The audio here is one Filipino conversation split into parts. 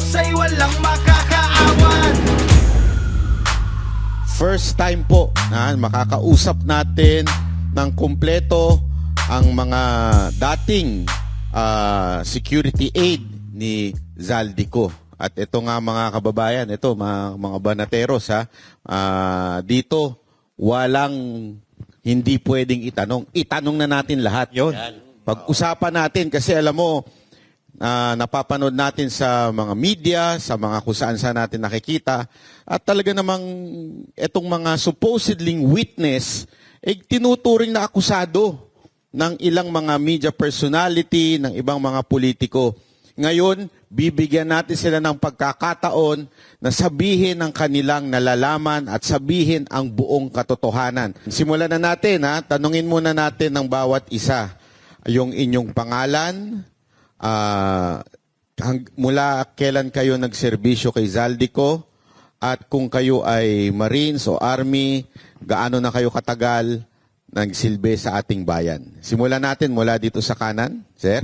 Diyos ay walang makakaawan. First time po na makakausap natin ng kumpleto ang mga dating security aid ni Zaldico. At ito nga mga kababayan, ito mga banateros ha, dito walang hindi pwedeng itanong. Itanong na natin lahat. Yun. Pag-usapan natin kasi alam mo, napapanood natin sa mga media, sa mga kung saan natin nakikita, at talaga namang itong mga supposedly witness, tinuturing na akusado ng ilang mga media personality, ng ibang mga politiko. Ngayon, bibigyan natin sila ng pagkakataon na sabihin ang kanilang nalalaman at sabihin ang buong katotohanan. Simulan na natin, tanungin muna natin ng bawat isa yung inyong pangalan, mula kailan kayo nagserbisyo kay Zaldico, at kung kayo ay Marines o Army, gaano na kayo katagal nagsilbi sa ating bayan. Simulan natin mula dito sa kanan, sir.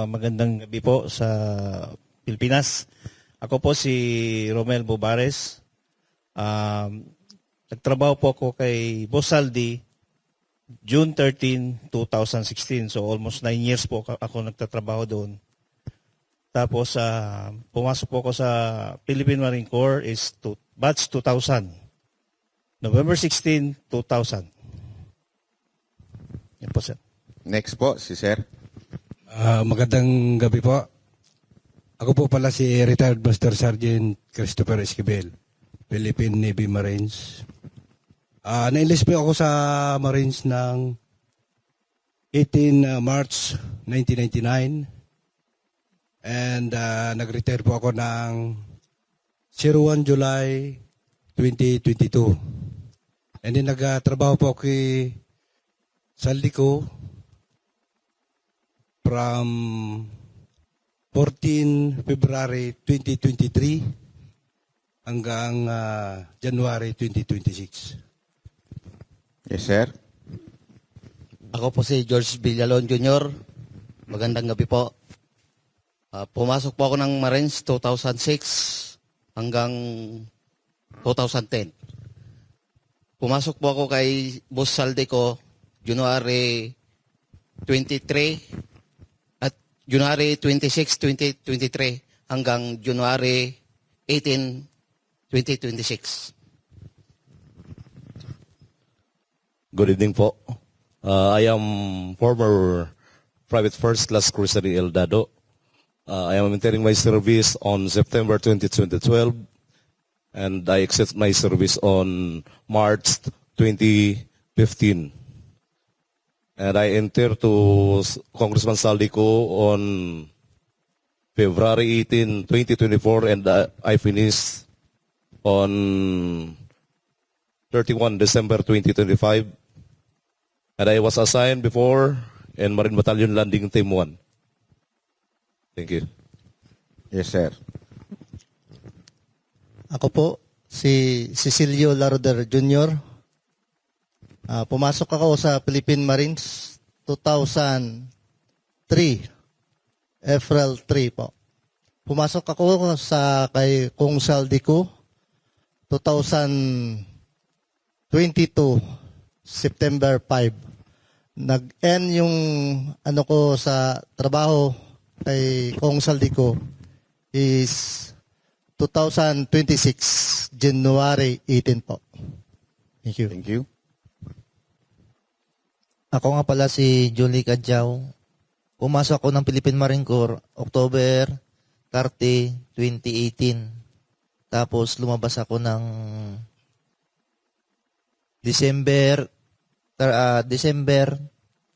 Magandang gabi po sa Pilipinas. Ako po si Romel Bobares. Nagtrabaho po ako kay Boss Saldi June 13, 2016. So almost 9 years po ako nagtatrabaho doon. Tapos pumasok po ako sa Philippine Marine Corps is batch 2000. November 16, 2000. Yan po, sir. Next po, si sir. Magandang gabi po. Ako po pala si Retired Master Sergeant Christopher Esquivel, Philippine Navy Marines. Na-enlist po ako sa Marines ng 18 March 1999 and nag-retire po ako ng 01 July 2022. And then nagtrabaho po ako kay Zaldico from 14 February 2023 hanggang January 2026. Yes, sir. Ako po si George Villalon Jr. Magandang gabi po. Pumasok po ako ng Marines 2006 hanggang 2010. Pumasok po ako kay Boss Zaldico January 23 at January 26, 2023 hanggang January 18, 2026. Good evening po. I am former Private First Class Cruiser Eldado. I am entering my service on September 2012 and I exit my service on March 2015. And I enter to Congressman Zaldico on February 18, 2024 and I finish on 31 December 2025. And I was assigned before in Marine Battalion Landing Team 1. Thank you. Yes, sir. Ako po, si Cecilio Laroder Jr. Pumasok ako sa Philippine Marines 2003, April 3 po. Pumasok ako sa kay Kong Zaldico 2022, September 5. Nag-end yung ko sa trabaho kay Kong Zaldico is 2026, January 18 po. Thank you. Thank you. Ako nga pala si Julie Cadjao. Pumasok ako ng Philippine Marine Corps October 30, 2018. Tapos lumabas ako ng December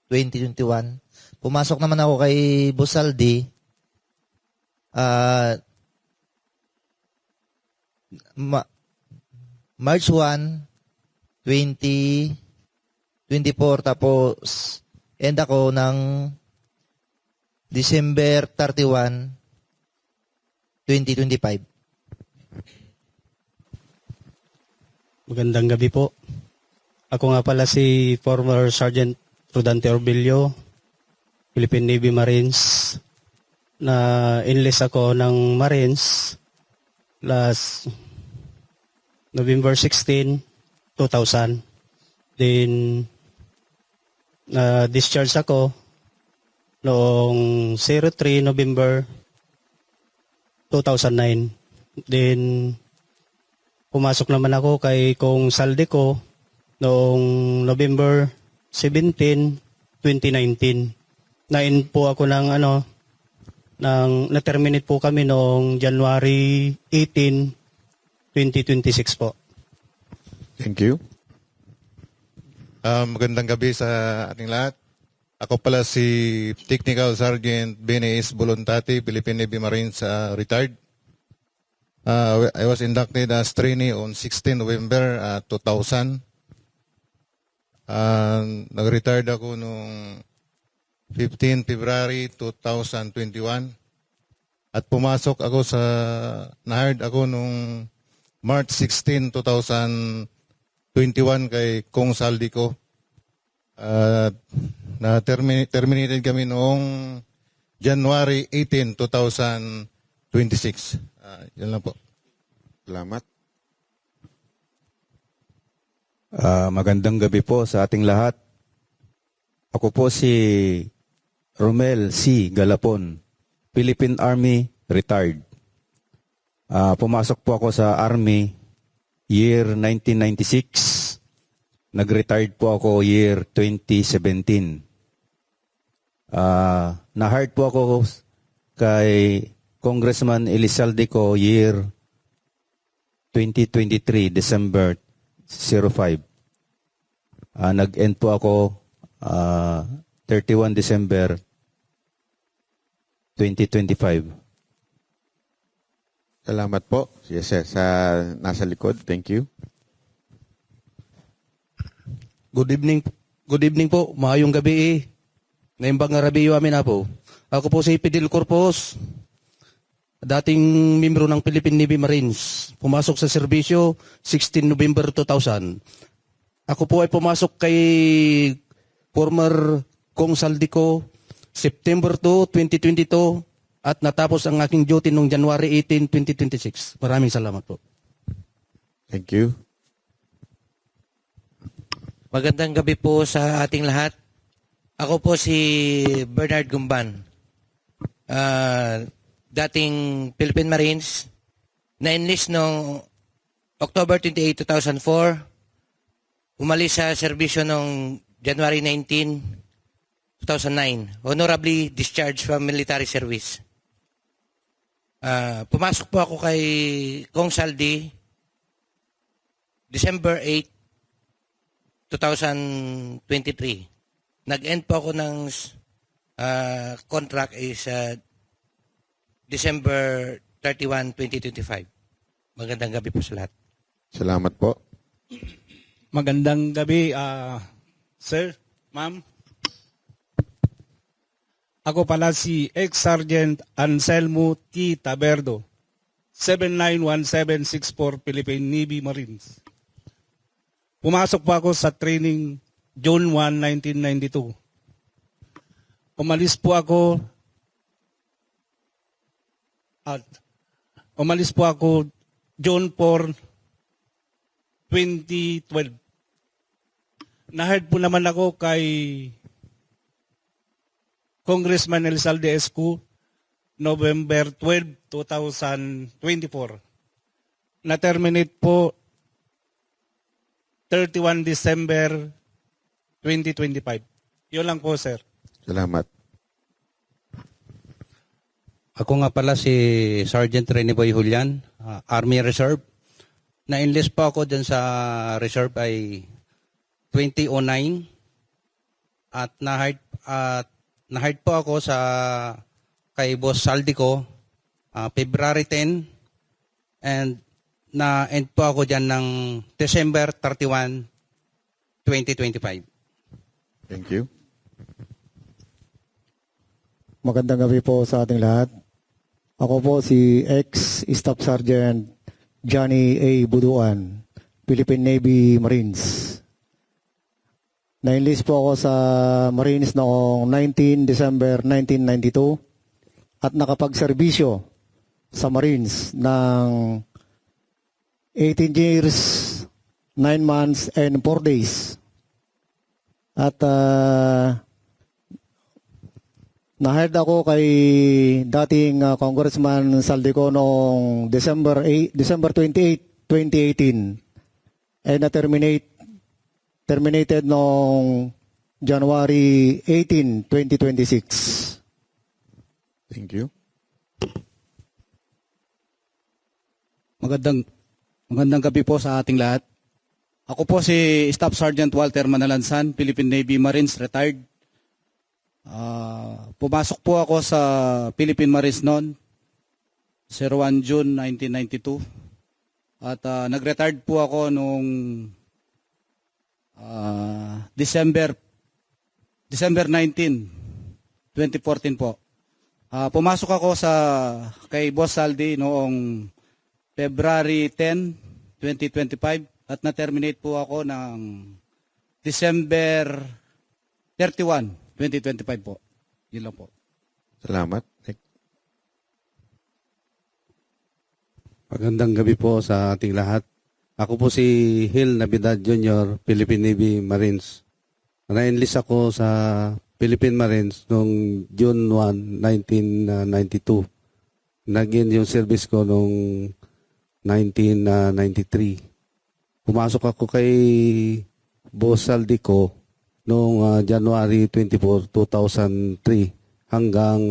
2021. Pumasok naman ako kay Boss Saldi March 1, 2024, tapos end ako ng December 31, 2025. Magandang gabi po. Ako nga pala si former Sergeant Prudante Orbilio, Philippine Navy Marines. na enlist ako ng Marines last November 16, 2000. Then, discharge ako noong 03 November 2009. Then, pumasok naman ako kay Kong Saldico noong November 17, 2019. Na-in po ako ng na-terminate po kami noong January 18, 2026 po. Thank you. Magandang gabi sa ating lahat. Ako pala si Technical Sergeant Benes Bolontati, Philippine Navy Marines, retired. I was inducted as trainee on 16 November 2000. Nag-retired ako noong 15 February 2021. At pumasok ako na-hired ako noong March 16, 2021 kay Kong Saldico. Terminated kami noong January 18, 2026. Yan lang po. Salamat. Magandang gabi po sa ating lahat. Ako po si Romel C. Galapon, Philippine Army, retired. Pumasok po ako sa Army year 1996. Nag-retired po ako year 2017. Na-hired po ako kay Congressman Elizalde year 2023, December 05. Nag-end po ako 31 December 2025. Salamat po. Yes, sir. Sa nasa likod. Thank you. Good evening po. Maayong gabi. Naimbang nga rabiyo amin na po. Ako po si Fidel Corpus, dating membro ng Philippine Navy Marines. Pumasok sa serbisyo 16 November 2000. Ako po ay pumasok kay former Kong Saldico September 2, 2022 at natapos ang aking duty noong January 18, 2026. Maraming salamat po. Thank you. Magandang gabi po sa ating lahat. Ako po si Bernard Gumban, dating Philippine Marines, na-enlist noong October 28, 2004, umalis sa serbisyo noong January 19, 2009, honorably discharged from military service. Pumasok po ako kay Kong Saldi December 8, 2023. Nag-end po ako ng contract is December 31, 2025. Magandang gabi po sa lahat. Salamat po. Magandang gabi, sir, ma'am. Ako pala si Ex-Sergeant Anselmo T. Taberdo, 791764 Philippine Navy Marines. Pumasok po ako sa training June 1, 1992. Umalis po ako June 4, 2012. Na-hired po naman ako kay Congressman Elizalde Escu November 12, 2024. Na-terminate po 31 December 2025. Yun lang po, sir. Salamat. Ako nga pala si Sergeant Rene Boy Julian, Army Reserve. Na-enlist po ako dyan sa Reserve ay 2009 at na-hired po ako kay Boss Saldico February 10 and na-end po ako dyan ng December 31, 2025. Thank you. Magandang gabi po sa ating lahat. Ako po si ex-Staff Sergeant Johnny A. Buduan, Philippine Navy Marines. Na-enlist po ako sa Marines noong 19 December 1992 at nakapagserbisyo sa Marines ng 18 years, 9 months, and 4 days. At na-hired ako kay dating Congressman Saldico noong December 28, 2018 and terminated noong January 18, 2026. Thank you. Magandang gabi po sa ating lahat. Ako po si Staff Sergeant Walter Manalansan, Philippine Navy Marines, retired. Pumasok po ako sa Philippine Marines noon, 01 June 1992. At nag-retired po ako noong December 19, 2014 po. Pumasok ako kay Boss Saldi noong February 10, 2025 at na-terminate po ako ng December 31, 2025 po. Yun lang po. Salamat. Magandang gabi po sa ating lahat. Ako po si Hil Navidad Jr., Philippine Navy Marines. Na-enlist ako sa Philippine Marines noong June 1, 1992. Naging yung service ko noong 1993. Pumasok ako kay Boss Saldico noong January 24, 2003 hanggang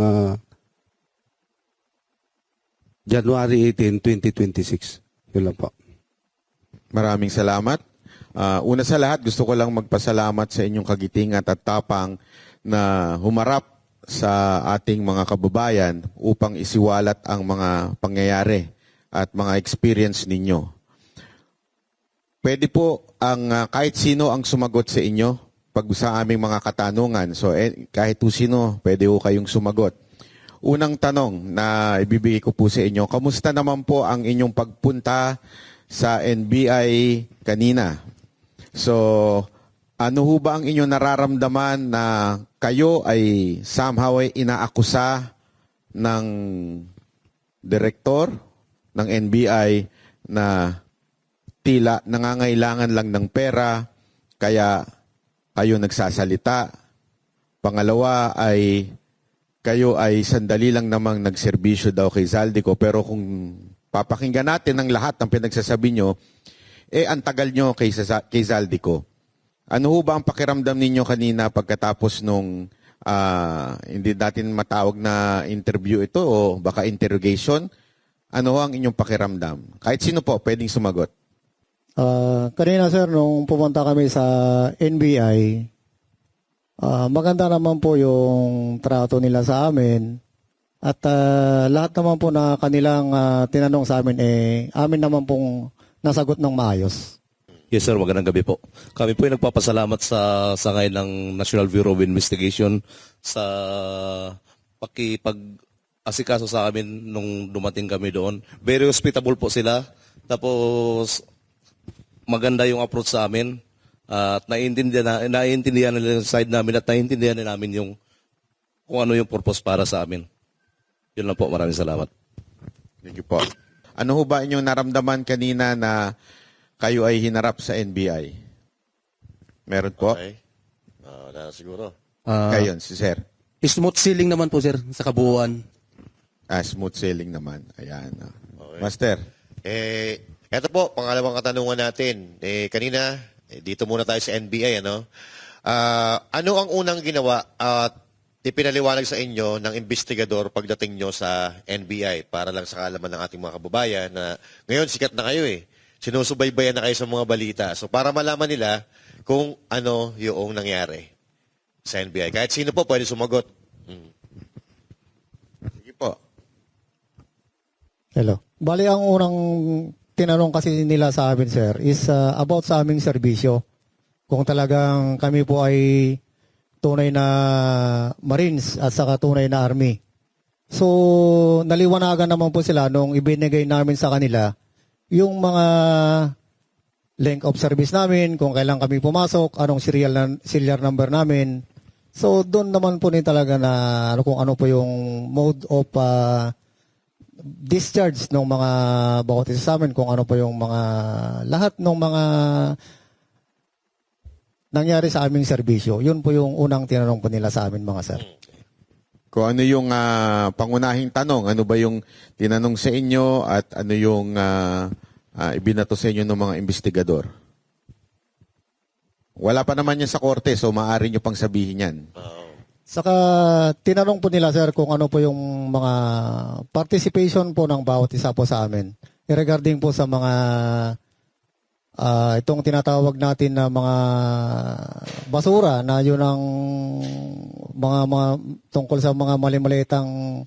January 18, 2026. Yun lang po. Maraming salamat. Una sa lahat, gusto ko lang magpasalamat sa inyong kagitingan at tapang na humarap sa ating mga kababayan upang isiwalat ang mga pangyayari at mga experience ninyo. Pwede po kahit sino ang sumagot sa inyo pag sa aming mga katanungan. So kahit po sino, pwede po kayong sumagot. Unang tanong na ibibigay ko po sa inyo, kamusta naman po ang inyong pagpunta sa NBI kanina? So, ano ho ba ang inyong nararamdaman na kayo ay somehow ay inaakusa ng direktor ng NBI na tila nangangailangan lang ng pera, kaya kayo nagsasalita. Pangalawa ay kayo ay sandali lang namang nagserbisyo daw kay Saldico, pero kung papakinggan natin ang lahat ng pinagsasabi nyo, ang tagal nyo kay Saldico. Ano ho ba ang pakiramdam ninyo kanina pagkatapos nung hindi natin matawag na interview ito o baka interrogation? Ano ho ang inyong pakiramdam? Kahit sino po, pwedeng sumagot. Kanina sir, nung pumunta kami sa NBI, maganda naman po yung trato nila sa amin. At lahat naman po na kanilang tinanong sa amin, amin naman pong nasagot ng maayos. Yes sir, magandang gabi po. Kami po ay nagpapasalamat sa ngayon ng National Bureau of Investigation sa pakipag-asikaso sa amin nung dumating kami doon. Very hospitable po sila. Tapos maganda yung approach sa amin. At naiintindihan nila yung side namin at naiintindihan namin yung kung ano yung purpose para sa amin. Yun lang po, maraming salamat. Thank you po. Ano ho ba inyong naramdaman kanina na kayo ay hinarap sa NBI? Meron po? Okay. Siguro. Kayon, si Sir. Smooth sailing naman po, sir, sa kabuuan. Smooth sailing naman. Ayan. Okay. Master. Eto po, pangalawang katanungan natin. Kanina, dito muna tayo sa NBI. Ano ang unang ginawa at ipinaliwanag sa inyo ng investigador pagdating nyo sa NBI para lang sa kaalaman ng ating mga kababayan na ngayon sikat na kayo sinusubaybayan na kayo sa mga balita. So para malaman nila kung ano yung nangyari sa NBI. Kahit sino po pwede sumagot. Sige po. Hello. Bali, ang unang tinanong kasi nila sa amin, sir, is about sa aming serbisyo. Kung talagang kami po ay tunay na Marines at saka tunay na Army. So, naliwanagan naman po sila nung ibinigay namin sa kanila yung mga length of service namin, kung kailan kami pumasok, anong serial number namin. So doon naman po ni talaga na kung ano po yung mode of discharge ng mga bawat isa sa amin, kung ano po yung mga lahat ng mga nangyari sa aming serbisyo. Yun po yung unang tinanong po nila sa amin, mga sir. Kung ano yung pangunahing tanong, ano ba yung tinanong sa inyo at ano yung ibinato sa inyo ng mga investigador? Wala pa naman yan sa korte, so maaari nyo pang sabihin yan. Saka tinanong po nila, sir, kung ano po yung mga participation po ng bawat isa po sa amin. Regarding po sa mga itong tinatawag natin na mga basura na yun ang mga tungkol sa mga mali-malitang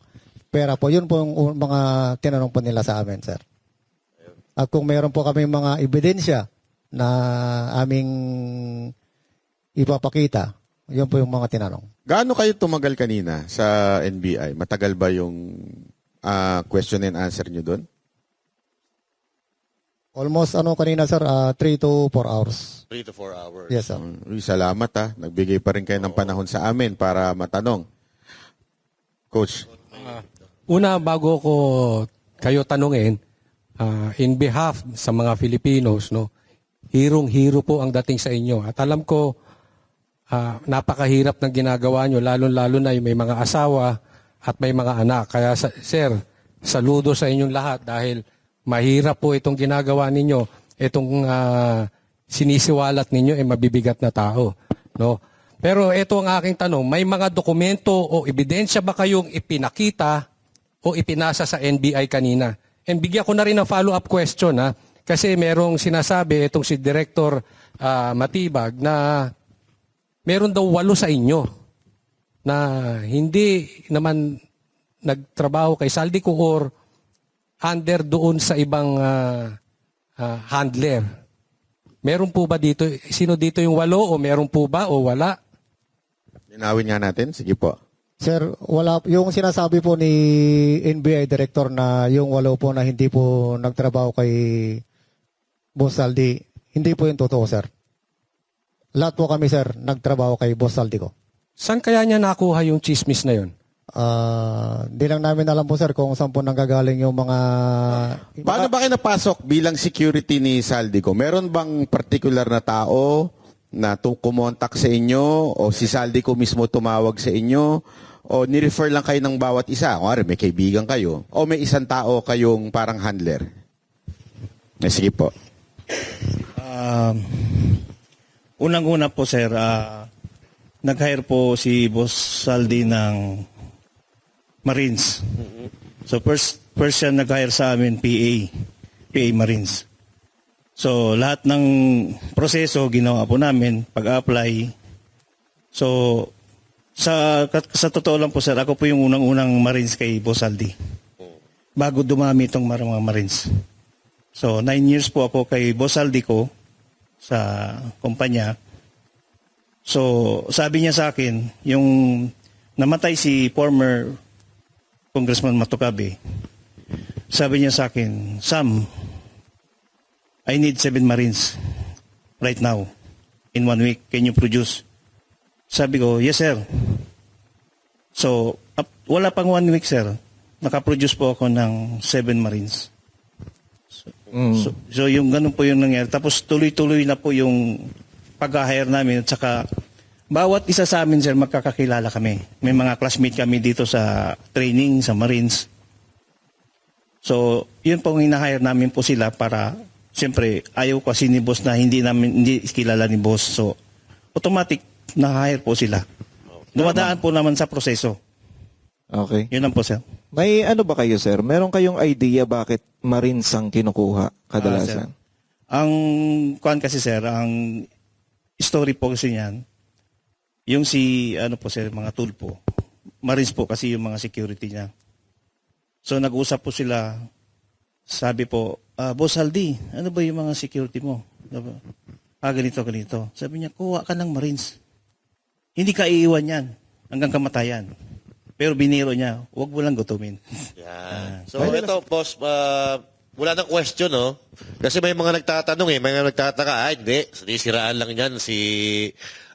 pera po. Yun po yung mga tinanong po nila sa amin, sir. At kung meron po kami mga ebidensya na aming ipapakita, yun po yung mga tinanong. Gaano kayo tumagal kanina sa NBI? Matagal ba yung question and answer nyo doon? Almost kanina, sir, 3 to 4 hours. 3 to 4 hours. Yes, sir. Salamat Nagbigay pa rin kayo ng panahon sa amin para matanong. Coach. Una, bago ko kayo tanungin, in behalf sa mga Filipinos, no, hirong-hiro po ang dating sa inyo. At alam ko, napakahirap ng ginagawa nyo, lalo-lalo na yung may mga asawa at may mga anak. Kaya, sir, saludo sa inyong lahat dahil mahirap po itong ginagawa ninyo, itong sinisiwalat ninyo ay mabibigat na tao. No? Pero ito ang aking tanong, may mga dokumento o ebidensya ba kayong ipinakita o ipinasa sa NBI kanina? And bigyan ko na rin ng follow-up question, kasi merong sinasabi itong si Director Matibag na meron daw 8 sa inyo na hindi naman nagtrabaho kay Saldico or under doon sa ibang handler. Meron po ba dito? Sino dito yung 8 o meron po ba o wala? Linawin nga natin. Sige po. Sir, wala. Yung sinasabi po ni NBI Director na yung 8 po na hindi po nagtrabaho kay Boss Saldi, hindi po yung totoo, sir. Lahat po kami, sir, nagtrabaho kay Boss Saldi ko. Saan kaya niya nakuha yung chismis na yun? Di lang namin alam po, sir, kung saan po nanggagaling yung mga... Paano ba kayo napasok bilang security ni Saldico? Meron bang particular na tao na kumontak sa inyo o si Saldico mismo tumawag sa inyo o ni-refer lang kayo ng bawat isa? Kung may kaibigan kayo o may isang tao kayong parang handler? Sige po. Unang-una po, sir, nag-hire po si Boss Saldi ng Marines. So first siya nag-hire sa amin PA Marines. So lahat ng proseso ginawa po namin pag-apply. So sa totoo lang po, sir, ako po yung unang-unang Marines kay Boss Saldi. Bago dumami itong mga Marines. So 9 years po ako kay Boss Saldi ko sa kumpanya. So sabi niya sa akin, yung namatay si former Congressman Matucabe, sabi niya sa akin, Sam, I need 7 Marines right now in 1 week. Can you produce? Sabi ko, yes, sir. So, wala pang 1 week, sir. Nakaproduce po ako ng 7 Marines. So yung ganun po yung nangyari. Tapos tuloy-tuloy na po yung pag-hire namin. At saka, bawat isa sa amin, sir, magkakakilala kami. May mga classmate kami dito sa training, sa Marines. So, yun pong hina-hire namin po sila para, siyempre, ayaw kasi ni boss na hindi kilala ni boss. So, automatic, na-hire po sila. Dumadaan po naman sa proseso. Okay. Yun lang po, sir. May ano ba kayo, sir? Meron kayong idea bakit Marines ang kinukuha kadalasan? Ang kuan kasi, sir, ang story po kasi niyan, yung po, sir, mga tulpo, Marines po kasi yung mga security niya. So nag-usap po sila, sabi po, Boss Saldi, ano ba yung mga security mo? Ganito. Sabi niya, kuha ka ng Marines. Hindi ka iiwan yan hanggang kamatayan. Pero biniro niya, huwag mo lang gutumin. Yan. So ito, boss, wala nang question, no? Kasi may mga nagtatanong may mga nagtataka, hindi, sinisiraan lang yan si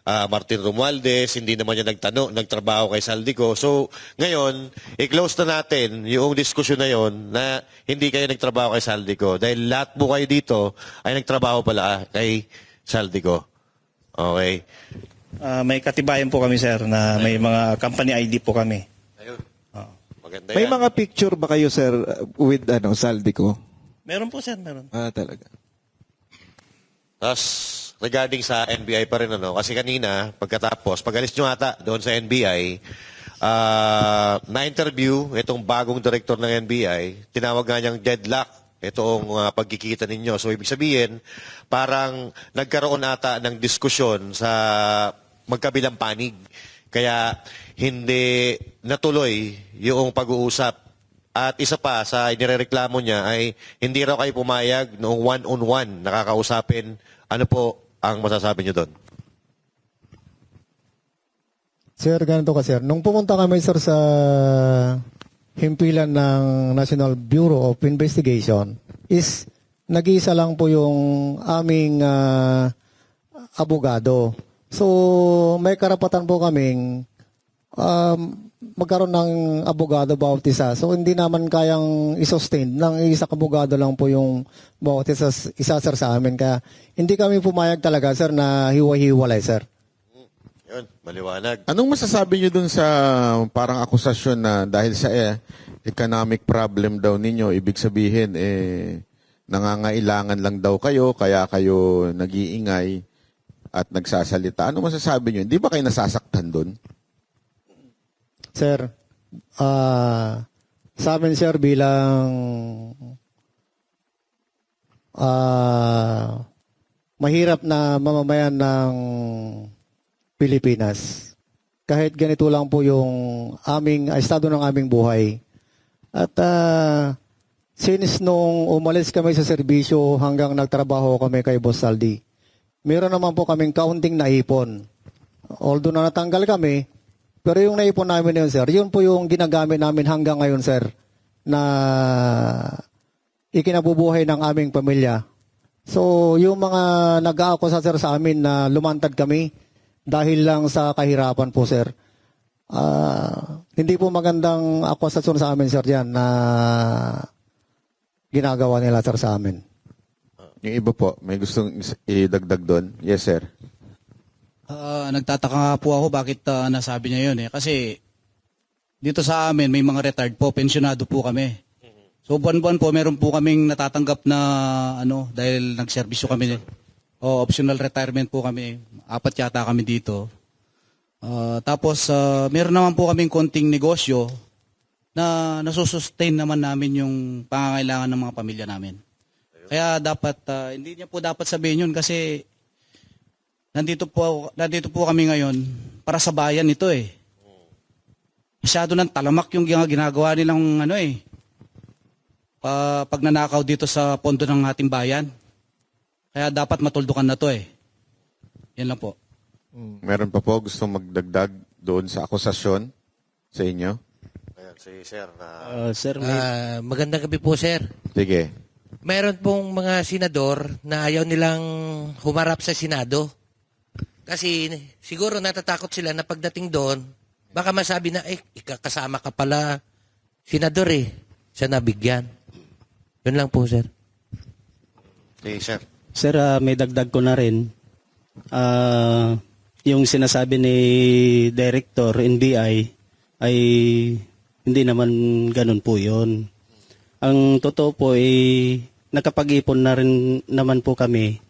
Martin Romualdez, hindi naman niya nagtrabaho kay Saldico. So, ngayon, i-close na natin yung diskusyon na yon na hindi kayo nagtrabaho kay Saldico. Dahil lahat po kayo dito ay nagtrabaho pala kay Saldico. Okay. May katibayan po kami, sir, na may mga company ID po kami. Ayun. Maganda May yan. mga picture ba kayo, sir, with Saldico? Meron po, sir, meron. Talaga. Tapos, regarding sa NBI pa rin, kasi kanina, pagkatapos, pag-alis nyo ata doon sa NBI, na-interview itong bagong director ng NBI, tinawag nga niyang deadlock itong pagkikita ninyo. So, ibig sabihin, parang nagkaroon ata ng diskusyon sa magkabilang panig. Kaya, hindi natuloy yung pag-uusap. At isa pa sa inireklamo niya ay hindi raw kayo pumayag noong one-on-one nakakausapin. Ano po ang masasabi niyo doon? Sir, ganito ka sir. Nung pumunta kami sir sa himpilan ng National Bureau of Investigation is nag-iisa lang po yung aming abogado. So may karapatan po kaming magkaroon ng abogado bawat isa. So hindi naman kayang i-sustain ng isang abogado lang po yung bawat isa sir sa amin. Kaya hindi kami pumayag talaga sir na hiwa-hiwalay sir. Yun, maliwanag. Anong masasabi niyo dun sa parang akusasyon na dahil sa economic problem daw ninyo, ibig sabihin nangangailangan lang daw kayo, kaya kayo nag-iingay at nagsasalita. Ano masasabi niyo? Hindi ba kayo nasasaktan dun? Sir, sa amin sir bilang mahirap na mamamayan ng Pilipinas, kahit ganito lang po yung estado ng aming buhay. At since nung umalis kami sa serbisyo hanggang nagtrabaho kami kay Boss Saldi, meron naman po kaming kaunting naipon. Although na natanggal kami, pero yung naipon namin yun, sir, yun po yung ginagamit namin hanggang ngayon, sir, na ikinabubuhay ng aming pamilya. So, yung mga nag-aakusa, sir, sa amin na lumantad kami dahil lang sa kahirapan po, sir, hindi po magandang akusasyon sa amin, sir, yan na ginagawa nila, sir, sa amin. Yung iba po, may gustong idagdag doon? Yes, sir. Nagtataka nga po ako bakit nasabi niya yun Kasi dito sa amin may mga retired po, pensionado po kami. So buwan-buwan po meron po kaming natatanggap na dahil nagserbisyo kami. Optional retirement po kami. 4 yata kami dito. Tapos meron naman po kaming konting negosyo na nasusustain naman namin yung pangangailangan ng mga pamilya namin. Kaya dapat hindi niya po dapat sabihin yun kasi nandito po kami ngayon para sa bayan ito Masyado ng talamak yung ginagawa nilang pagnanakaw dito sa pondo ng ating bayan. Kaya dapat matuldukan na to Yan lang po. Meron pa po gustong magdagdag doon sa akusasyon sa inyo? Ayan, si Sir. Sir, magandang gabi po, sir. Sige. Meron pong mga senador na ayaw nilang humarap sa Senado. Kasi siguro natatakot sila na pagdating doon, baka masabi na, ikakasama ka pala, senador siya nabigyan. Yun lang po, sir. Okay, sir. Sir, may dagdag ko na rin. Yung sinasabi ni Director NBI ay hindi naman ganun po yun. Ang totoo po nakapag-ipon na rin naman po kami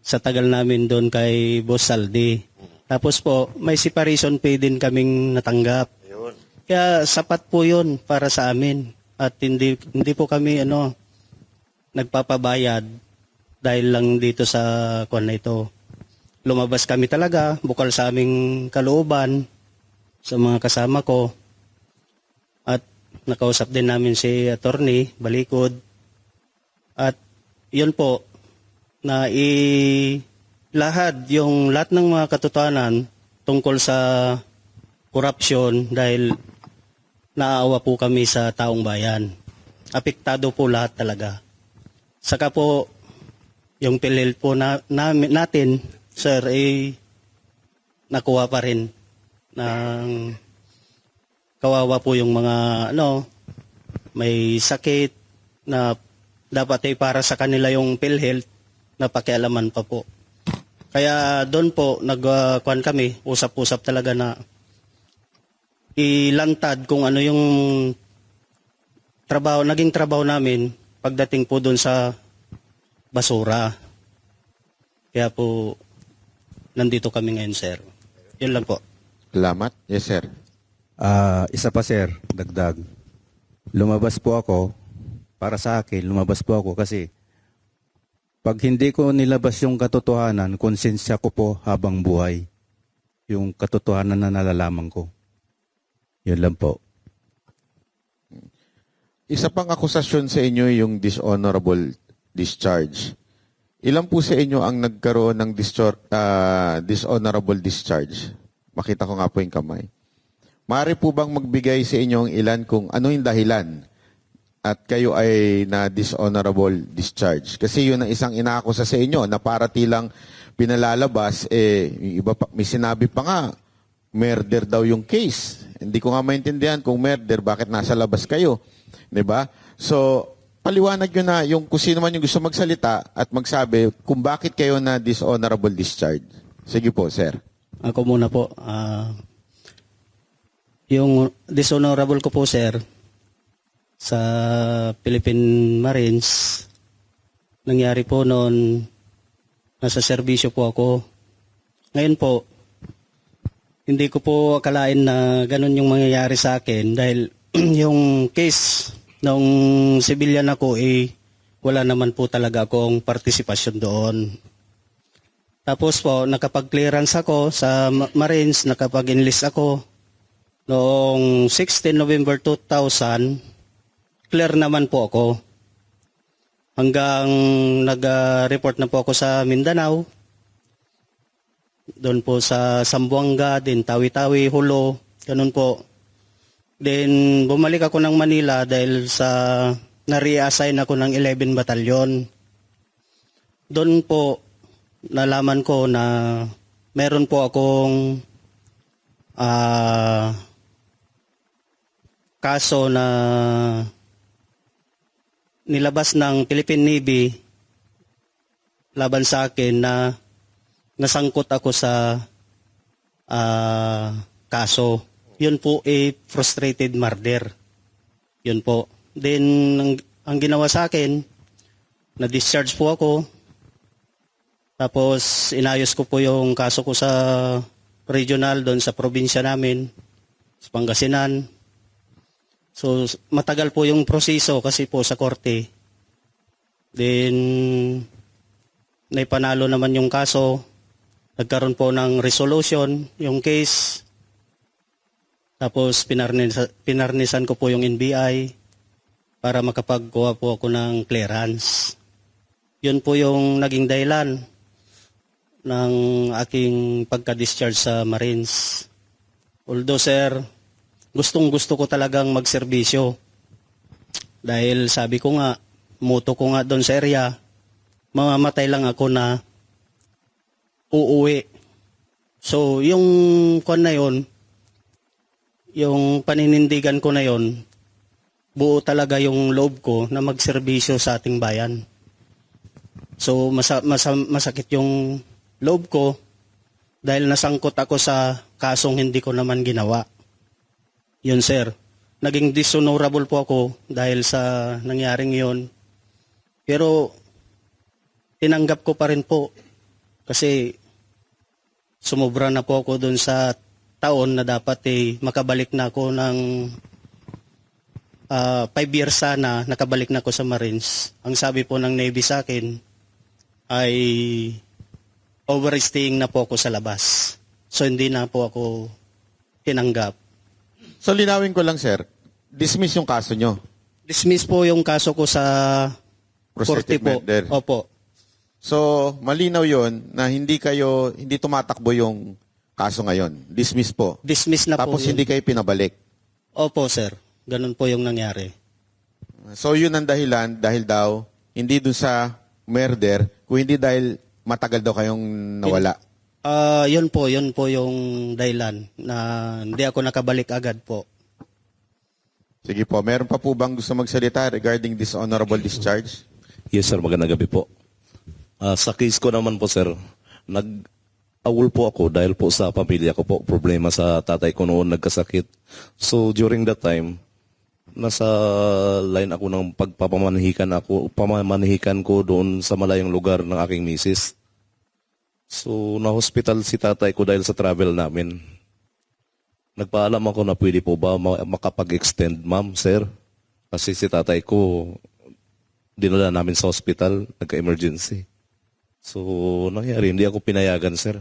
sa tagal namin doon kay Boss Saldi. Tapos po, may separation pay din kaming natanggap. Ayun. Kaya sapat po yun para sa amin. At hindi po kami nagpapabayad dahil lang dito sa kwan na ito. Lumabas kami talaga, bukal sa aming kalooban, sa mga kasama ko. At nakausap din namin si attorney, Balikod. At yun po, na lahat ng mga katotohanan tungkol sa korupsyon dahil naaawa po kami sa taong bayan. Apektado po lahat talaga. Saka po, yung PhilHealth po natin, sir, nakuha pa rin ng kawawa po yung mga may sakit na dapat ay para sa kanila yung PhilHealth na pakialaman pa po. Kaya doon po nagkuhan kami, usap-usap talaga na ilantad kung ano yung naging trabaho namin pagdating po doon sa basura. Kaya po nandito kami ngayon, sir. Yun lang po. Salamat. Yes, sir. Isa pa sir, dagdag. Lumabas po ako, para sa akin, lumabas po ako kasi pag hindi ko nilabas yung katotohanan, konsensya ko po habang buhay. Yung katotohanan na nalalaman ko. Yun lang po. Isa pang akusasyon sa inyo yung dishonorable discharge. Ilan po sa inyo ang nagkaroon ng dishonorable discharge? Makita ko nga po yung kamay. Maaari po bang magbigay sa inyo ang ilan kung ano yung dahilan at kayo ay na dishonorable discharge? Kasi yun ang isang inaakusa sa inyo na para tilang pinalalabas, yung iba pa, may sinabi pa nga, murder daw yung case. Hindi ko nga maintindihan kung murder, bakit nasa labas kayo? Diba? So, paliwanag nyo na yung kung sino man yung gusto magsalita at magsabi kung bakit kayo na dishonorable discharge. Sige po, sir. Ako muna po. Yung dishonorable ko po, sir, sa Philippine Marines, nangyari po noon, nasa serbisyo po ako. Ngayon po, hindi ko po akalain na ganun yung mangyayari sa akin dahil yung case nung civilian ako wala naman po talaga akong partisipasyon doon. Tapos po, nakapag-clearance ako sa Marines, nakapag-enlist ako. Noong 16 November 2000, clear naman po ako. Hanggang nag-report na po ako sa Mindanao. Doon po sa Zamboanga, din Tawi-Tawi, Hulo, ganun po. Then bumalik ako ng Manila dahil sa na-reassign ako ng 11 Batalyon. Doon po nalaman ko na meron po akong kaso na nilabas ng Philippine Navy laban sa akin na nasangkot ako sa kaso. Yun po frustrated murder. Yun po. Then, ang ginawa sa akin, na-discharge po ako. Tapos, inayos ko po yung kaso ko sa regional, doon sa probinsya namin, sa Pangasinan. So, matagal po yung proseso kasi po sa korte. Then, naipanalo naman yung kaso. Nagkaroon po ng resolution, yung case. Tapos pinarnisan ko po yung NBI para makapagkuha po ako ng clearance. Yun po yung naging dahilan ng aking pagka-discharge sa Marines. Although sir, gustong-gusto ko talagang magserbisyo. Dahil sabi ko nga, motto ko nga doon sa area, mamamatay lang ako na uuwi. So yung na yun, yung paninindigan ko na yon, buo talaga yung loob ko na magserbisyo sa ating bayan. So masakit yung loob ko dahil nasangkot ako sa kasong hindi ko naman ginawa. Yun sir, naging dishonorable po ako dahil sa nangyaring yon. Pero tinanggap ko pa rin po kasi sumobra na po ako dun sa taon na dapat makabalik na ako ng 5 years sana, nakabalik na ako sa Marines. Ang sabi po ng Navy sa akin ay overstaying na po ako sa labas. So hindi na po ako tinanggap. So linawin ko lang sir, dismiss yung kaso nyo? Dismiss po yung kaso ko sa korte po. Murder. Opo. So malinaw yon na hindi tumatakbo yung kaso ngayon. Dismiss po. Dismiss na Tapos po. hindi kayo pinabalik. Opo, sir. Ganun po yung nangyari. So yun ang dahilan dahil daw hindi dun sa murder, kung hindi dahil matagal daw kayong nawala. Yun po yung dahilan na hindi ako nakabalik agad po. Sige po, meron pa po bang gusto magsalita regarding this honorable discharge? Yes, sir. Magandang gabi po. Sa case ko naman po, sir, nag-awol po ako dahil po sa pamilya ko po. Problema sa tatay ko noon, nagkasakit. So, during that time, nasa line ako ng pamamanihikan ko doon sa malayong lugar ng aking misis. So, na-hospital si tatay ko dahil sa travel namin. Nagpaalam ako na pwede po ba makapag-extend, ma'am, sir? Kasi si tatay ko, dinala namin sa hospital, nagka-emergency. So, nangyari, hindi ako pinayagan, sir.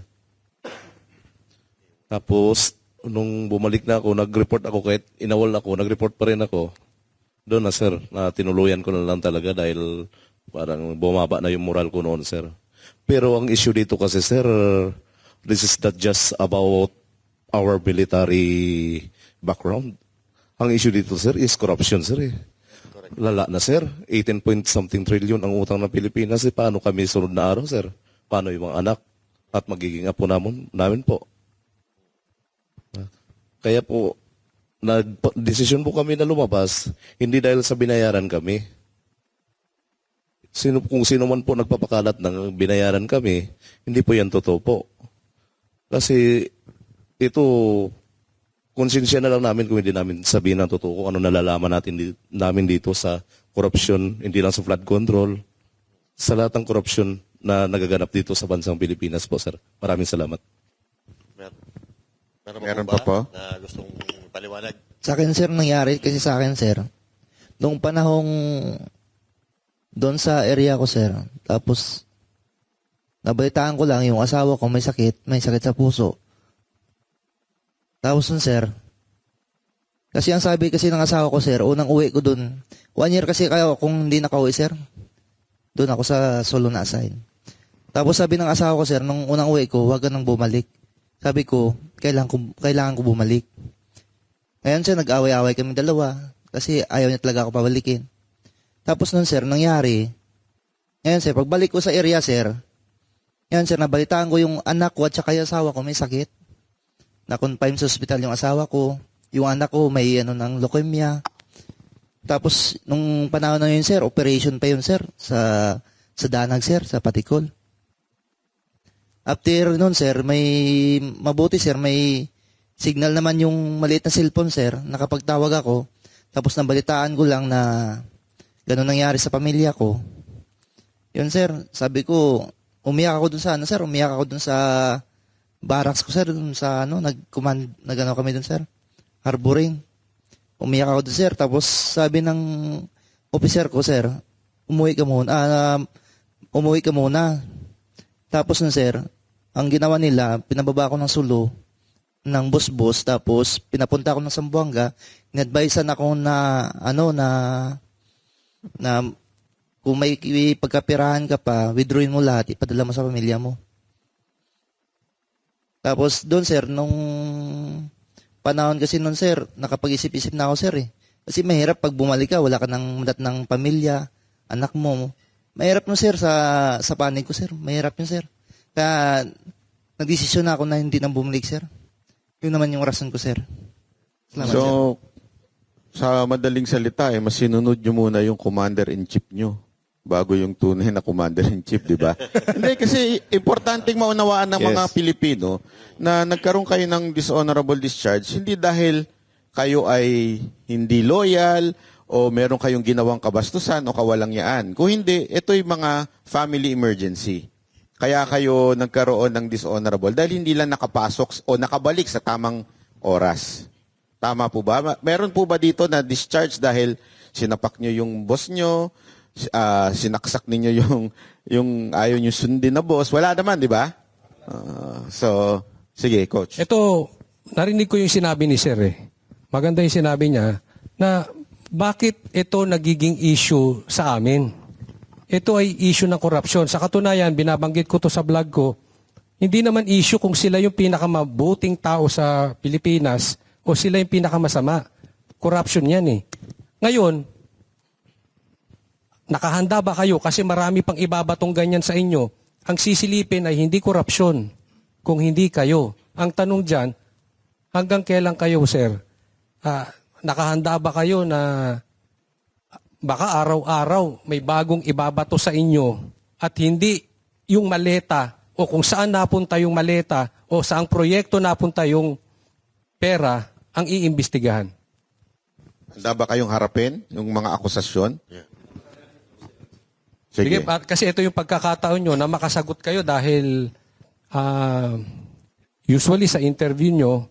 Tapos, nung bumalik na ako, nag-report ako, kahit inawal ako, nag-report pa rin ako. Doon na, sir, na tinuluyan ko na lang talaga dahil parang bumaba na yung moral ko noon, sir. Pero ang issue dito kasi, sir, this is not just about our military background. Ang issue dito, sir, is corruption, sir. Lala na, sir. 18 point something trillion ang utang ng Pilipinas. Paano kami sunod na araw, sir? Paano yung mga anak? At magiging apo namin po. Kaya po, nag-desisyon po kami na lumabas, hindi dahil sa binayaran kami. Kung sino man po nagpapakalat ng binayaran kami, hindi po yan totoo po. Kasi ito, konsensya na lang namin kung hindi namin sabihin ng totoo kung ano nalalaman namin dito sa korupsyon, hindi lang sa flood control, sa lahat ng korupsyon na nagaganap dito sa bansang Pilipinas po, sir. Maraming salamat. Meron pa po na gustong paliwanag? Sa akin, sir, nangyari kasi sa akin, sir, noong panahong doon sa area ko, sir, tapos nabalitaan ko lang yung asawa ko may sakit sa puso. Tapos nun, sir, kasi ang sabi kasi ng asawa ko, sir, unang uwi ko doon, 1 year kasi kayo kung hindi nakauwi, sir, doon ako sa solo na assign. Tapos sabi ng asawa ko, sir, nung unang uwi ko, huwag ka nang bumalik. Sabi ko, kailangan ko bumalik. Ngayon, sir, nag-away-away kami dalawa kasi ayaw niya talaga ako pabalikin. Tapos nun, sir, nangyari, ngayon, sir, pagbalik ko sa area, sir, ngayon, sir, nabalitaan ko yung anak ko at saka yung asawa ko may sakit. Na-confine sa hospital yung asawa ko. Yung anak ko may ng leukemia. Tapos, nung panahon na yun, sir, operation pa yun, sir, sa Danag, sir, sa Patikol. After nun, sir, mabuti, sir, may signal naman yung maliit na cellphone, sir, nakapagtawag ako. Tapos nabalitaan ko lang na ganun nangyari sa pamilya ko. Yun, sir, sabi ko, umiyak ako dun sa barracks ko, sir, dun sa nag-ano kami dun, sir, harboring. Umiyak ako dun, sir, tapos sabi ng officer ko, sir, umuwi ka muna. Tapos nun, sir, ang ginawa nila, pinababa ko ng Sulu, ng bus-bus, tapos pinapunta ko ng Zamboanga, in-advisean ako na kung may pagkapirahan ka pa, withdrawin mo lahat, ipadala mo sa pamilya mo. Tapos doon, sir, nung panahon kasi noon, sir, nakapag-isip-isip na ako, sir, eh. Kasi mahirap pag bumalik ka, wala ka ng madat ng pamilya, anak mo. Mahirap no, sir, sa panig ko, sir. Mahirap yun, sir. Kaya nagdesisyon na ako na hindi nang bumalik, sir. Yun naman yung rason ko, sir. Salamat, So, sir. sa madaling salita, mas sinunod nyo muna yung commander-in-chief nyo bago yung tunay na commander-in-chief, di ba? Hindi, kasi importanteng maunawaan ng mga Pilipino na nagkaroon kayo ng dishonorable discharge, hindi dahil kayo ay hindi loyal o meron kayong ginawang kabastusan o kawalangyaan. Kung hindi, ito'y mga family emergency. Kaya kayo nagkaroon ng dishonorable dahil hindi lang nakapasok o nakabalik sa tamang oras. Tama po ba? Meron po ba dito na discharge dahil sinapak nyo yung boss nyo, sinaksak ninyo yung ayaw nyo sundin na boss? Wala naman, di ba? So, sige, Coach. Ito, narinig ko yung sinabi ni Sir eh. Maganda yung sinabi niya na bakit ito nagiging issue sa amin? Ito ay issue ng korupsyon. Sa katunayan, binabanggit ko to sa vlog ko, hindi naman issue kung sila yung pinakamabuting tao sa Pilipinas o sila yung pinakamasama. Corruption yan eh. Ngayon, nakahanda ba kayo? Kasi marami pang ibabatong ganyan sa inyo. Ang sisilipin ay hindi korupsyon. kung hindi kayo. Ang tanong dyan, hanggang kailan kayo, sir? Nakahanda ba kayo na baka araw-araw may bagong ibabato sa inyo at hindi yung maleta o kung saan napunta yung maleta o saang proyekto napunta yung pera ang iimbestigahan? Handa ba kayong harapin yung mga akusasyon? Sige, kasi ito yung pagkakataon nyo na makasagot kayo dahil usually sa interview nyo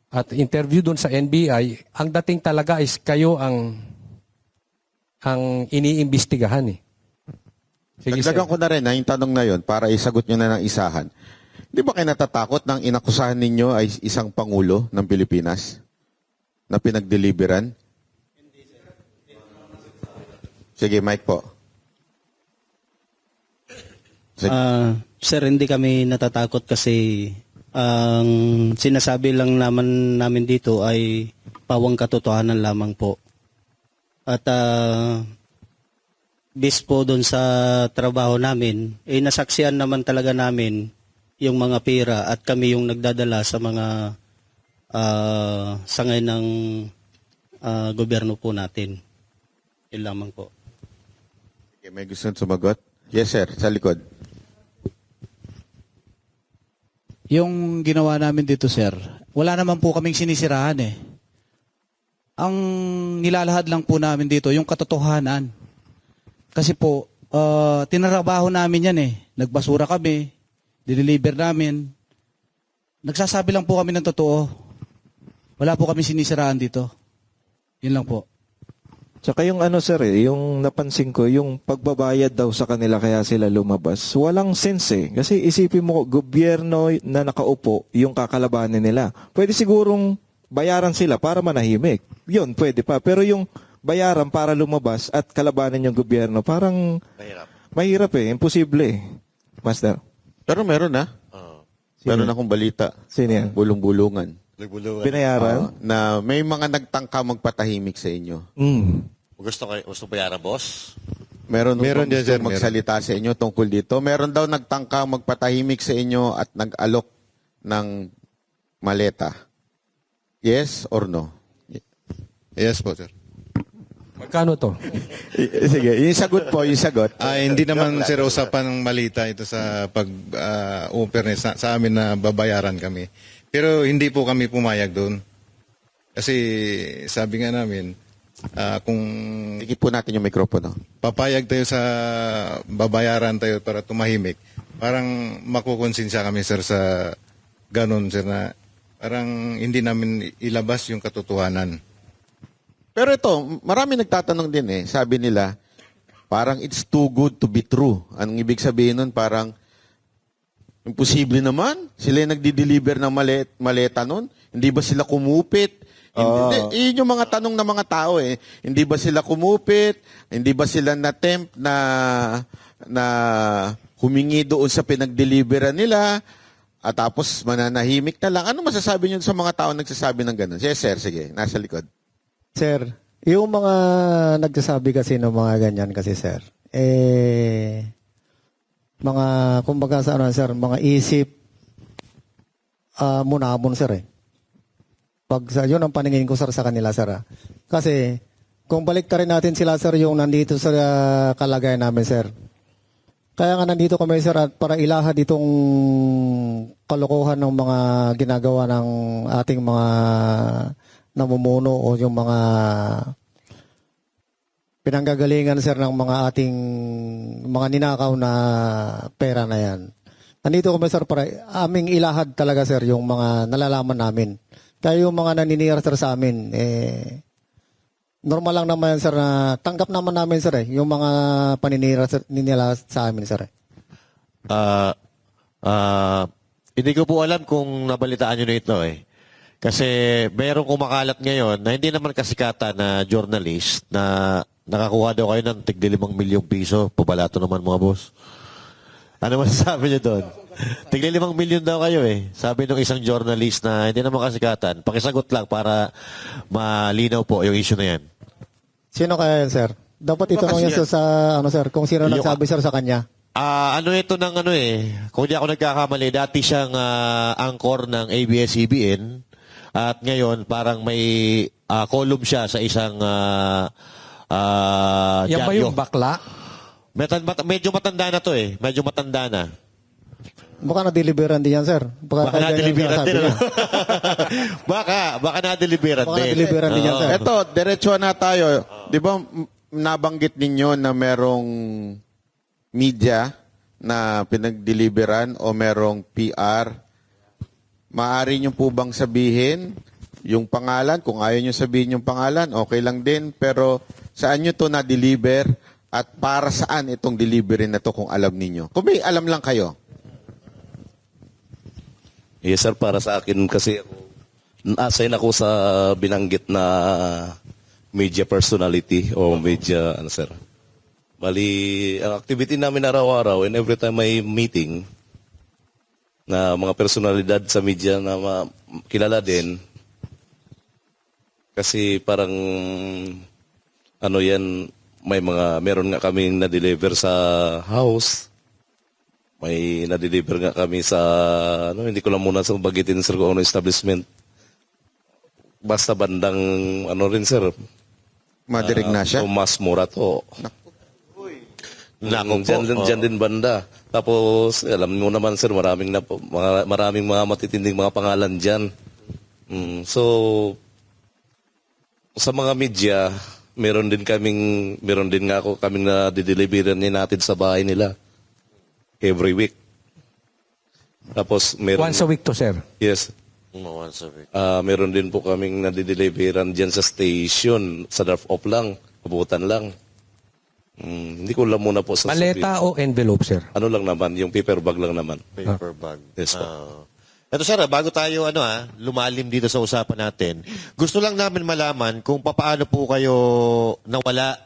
at interview doon sa NBI, ang dating talaga is kayo ang iniimbestigahan eh. Sige, Dagdagan ko na rin yung tanong na yon para isagot nyo na ng isahan. Di ba kayo natatakot ng inakusahan ninyo ay isang pangulo ng Pilipinas na pinagdeliveran? Sige, Mike po. Sir, hindi kami natatakot kasi ang sinasabi lang namin dito ay pawang katotohanan lamang po. At based po doon sa trabaho namin, nasaksihan naman talaga namin yung mga pera at kami yung nagdadala sa mga sangay ng gobyerno po natin. Yun lamang po. Okay, may gusto sumagot? Yes, sir. Sa likod. Yung ginawa namin dito, sir, wala naman po kaming sinisirahan eh. Ang nilalahad lang po namin dito, yung katotohanan. Kasi po, tinarabaho namin yan eh. Nagbasura kami, dineliver namin. Nagsasabi lang po kami ng totoo. Wala po kami sinisiraan dito. Yun lang po. Tsaka yung sir, yung napansin ko, yung pagbabayad daw sa kanila kaya sila lumabas. Walang sense eh. Kasi isipin mo, gobyerno na nakaupo, yung kakalabanin nila. Pwede sigurong bayaran sila para manahimik. Yun, pwede pa. Pero yung bayaran para lumabas at kalabanin yung gobyerno, parang mahirap eh. Imposible eh. Master. Pero meron na. Meron akong balita. Sino yan? Bulong-bulungan. Binayaran? Na may mga nagtangka magpatahimik sa inyo. Gusto bayaran, boss? Meron dyan, sir. magsalita sa inyo tungkol dito. Meron daw nagtangka magpatahimik sa inyo at nag-alok ng maleta. Yes or no? Yes po, sir. Magkano to? Sige, yung sagot po, yung sagot. Hindi naman, sir, usapan ng malita ito sa pag-offer sa amin na babayaran kami. Pero hindi po kami pumayag doon. Kasi sabi nga namin, kung Tigit po natin yung mikropono. papayag tayo sa babayaran tayo para tumahimik, parang makukonsensya kami, sir, sa ganun, sir, na parang hindi namin ilabas yung katotohanan. Pero ito, marami nagtatanong din eh. Sabi nila, parang it's too good to be true. Anong ibig sabihin nun? Parang imposible naman. Sila yung nagdi-deliver ng maleta nun. Hindi ba sila kumupit? Yun yung mga tanong ng mga tao eh. Hindi ba sila kumupit? Hindi ba sila na-tempt na humingi doon sa pinag-deliveran nila? At tapos mananahimik na lang. Ano masasabi niyo sa mga tao nagsasabi ng ganun? Yes, sir. Sige, nasa likod. Sir, yung mga nagsasabi kasi ng mga ganyan kasi, sir, mga, kumbaga sa sir, mga isip munamon, sir, eh. Yun ang paningin ko, sir, sa kanila, sir. Kasi, kung balik rin natin sila, sir, yung nandito sa kalagayan namin, sir. Kaya nga nandito kami, sir, at para ilahad itong kalokohan ng mga ginagawa ng ating mga namumuno o yung mga pinanggagalingan, sir, ng mga ating mga ninakaw na pera na yan. Nandito kami, sir, para aming ilahad talaga, sir, yung mga nalalaman namin. Kaya yung mga naninira, sir, sa amin, normal lang naman, sir, na tanggap naman namin, sir, yung mga paninira nila sa amin, sir. Hindi ko po alam kung nabalitaan nyo na ito eh. Kasi merong kumakalat ngayon na hindi naman kasikatan na journalist na nakakuha daw kayo ng tigli 5 milyong piso. Pabalato naman mga boss. Ano masasabi niyo doon? Tigli 5 milyon daw kayo eh. Sabi ng isang journalist na hindi naman kasikatan. Pakisagot lang para malinaw po yung issue na yan. Sino kaya yan, sir? Dapat itanong yan, sir, sa, sir, kung sino nagsabi, sir, sa kanya. Ano ito ng ano kung di ako nagkakamali, dati siyang anchor ng ABS-CBN at ngayon parang may column siya sa isang Yan ba dyaryo. yung bakla? Medyo matanda na to Medyo matanda na. Baka na-deliveran din yan, sir. Baka na-deliveran din. baka na-deliveran Baka din. na-deliveran din yan, sir. Ito, diretso na tayo. Di ba nabanggit ninyo na merong media na pinag-deliveran o merong PR? Maaari nyo po bang sabihin yung pangalan? Kung ayaw nyo sabihin yung pangalan, okay lang din. Pero saan nyo to na-deliver at para saan itong delivery na to kung alam ninyo? Kung may alam lang kayo. Yes sir, para sa akin kasi na-assign ako sa binanggit na media personality o media, sir. Bali, ang activity namin araw-araw and every time may meeting na mga personalidad sa media na kilala din. Kasi parang meron nga kaming na-deliver sa house. May na-deliver nga kami sa, hindi ko lang muna sa bagitin sir kung ano establishment. Basta bandang, rin sir. Madirig na siya? Mas Morato. Nako po. Diyan din banda. Tapos, alam mo naman sir, maraming mga matitinding mga pangalan dyan. So, sa mga media, meron din nga ako kaming na-deliveran natin sa bahay nila. Every week. Tapos meron... Once a week to, sir? Yes. Once a week. Meron din po kaming nadideliveran dyan sa station. Sa drop-off lang. Pabutan lang. Hindi ko lang muna po sa... Maleta o envelope, sir? Ano lang naman, yung paper bag lang naman. Paper bag. Yes po. Ito sir, bago tayo lumalim dito sa usapan natin, gusto lang namin malaman kung paano po kayo nawala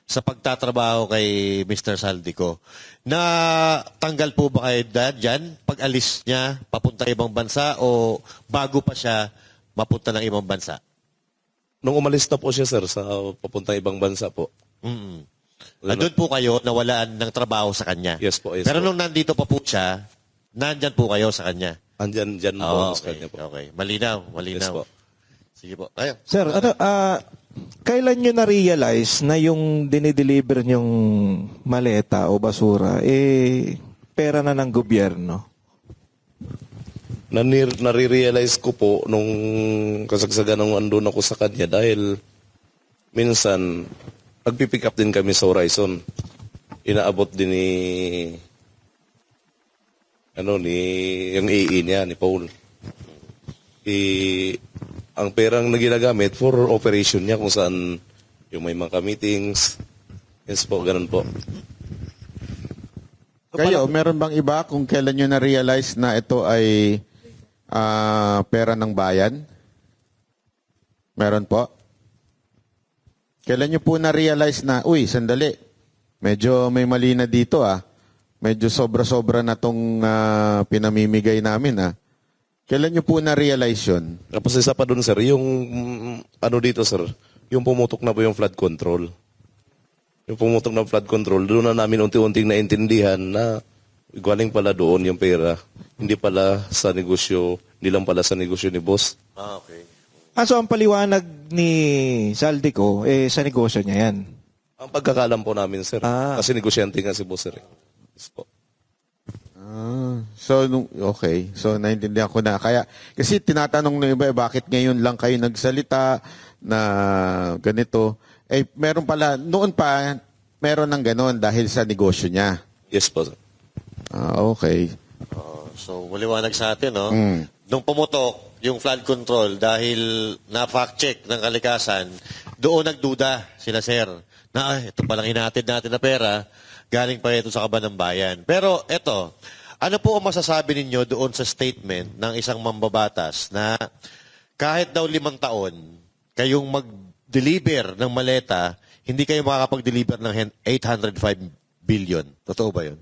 sa pagtatrabaho kay Mr. Saldico. Na tanggal po ba kayo dyan pag alis niya papunta ibang bansa o bago pa siya mapunta ng ibang bansa? Nung umalis na po siya sir sa papunta ibang bansa po. Doon po kayo nawalaan ng trabaho sa kanya? Yes po. Yes Pero po. nung nandito pa po siya, nandyan po kayo sa kanya? Andyan po sa kanya po. Okay. Malinaw. Yes po. Sige po. Ayan. Sir, kailan nyo na-realize na yung dinideliver nyong maleta o basura, pera na ng gobyerno? Nare-realize ko po nung kasagsagan nung andun ako sa kanya dahil minsan nagpipick up din kami sa Horizon. Inaabot din yung AE niya, ni Paul. Ang perang na ginagamit for operation niya kung saan yung may mga meetings. Yes po, ganun po. Kayo, meron bang iba kung kailan nyo na-realize na ito ay pera ng bayan? Meron po? Kailan nyo po na-realize na, sandali, medyo may mali na dito Medyo sobra-sobra na tong pinamimigay namin Kailan nyo po na-realize yun? Tapos isa pa dun sir, yung dito sir, yung pumutok na po yung flood control. Yung pumutok na flood control, doon na namin unti-unting naintindihan na galing pala doon yung pera. Hindi pala sa negosyo, hindi lang pala sa negosyo ni boss. Okay. So ang paliwanag ni Saldico, sa negosyo niya yan? Ang pagkakalam po namin sir, kasi negosyante nga si boss sir. Yes po. Okay. So, naintindihan ko na. Kasi tinatanong ng iba, bakit ngayon lang kayo nagsalita na ganito? Meron pala, noon pa, meron ng ganon dahil sa negosyo niya. Yes po, sir. Okay. So, maliwanag sa atin, no? Nung pumutok yung flood control dahil na-fact check ng kalikasan, doon nagduda sila sir na ito palang hinatid natin na pera, galing pa ito sa kaban ng bayan. Pero ito, ano po ang masasabi ninyo doon sa statement ng isang mambabatas na kahit daw 5 taon kayong mag-deliver ng maleta, hindi kayo makakapag-deliver ng 805 billion. Totoo ba yun?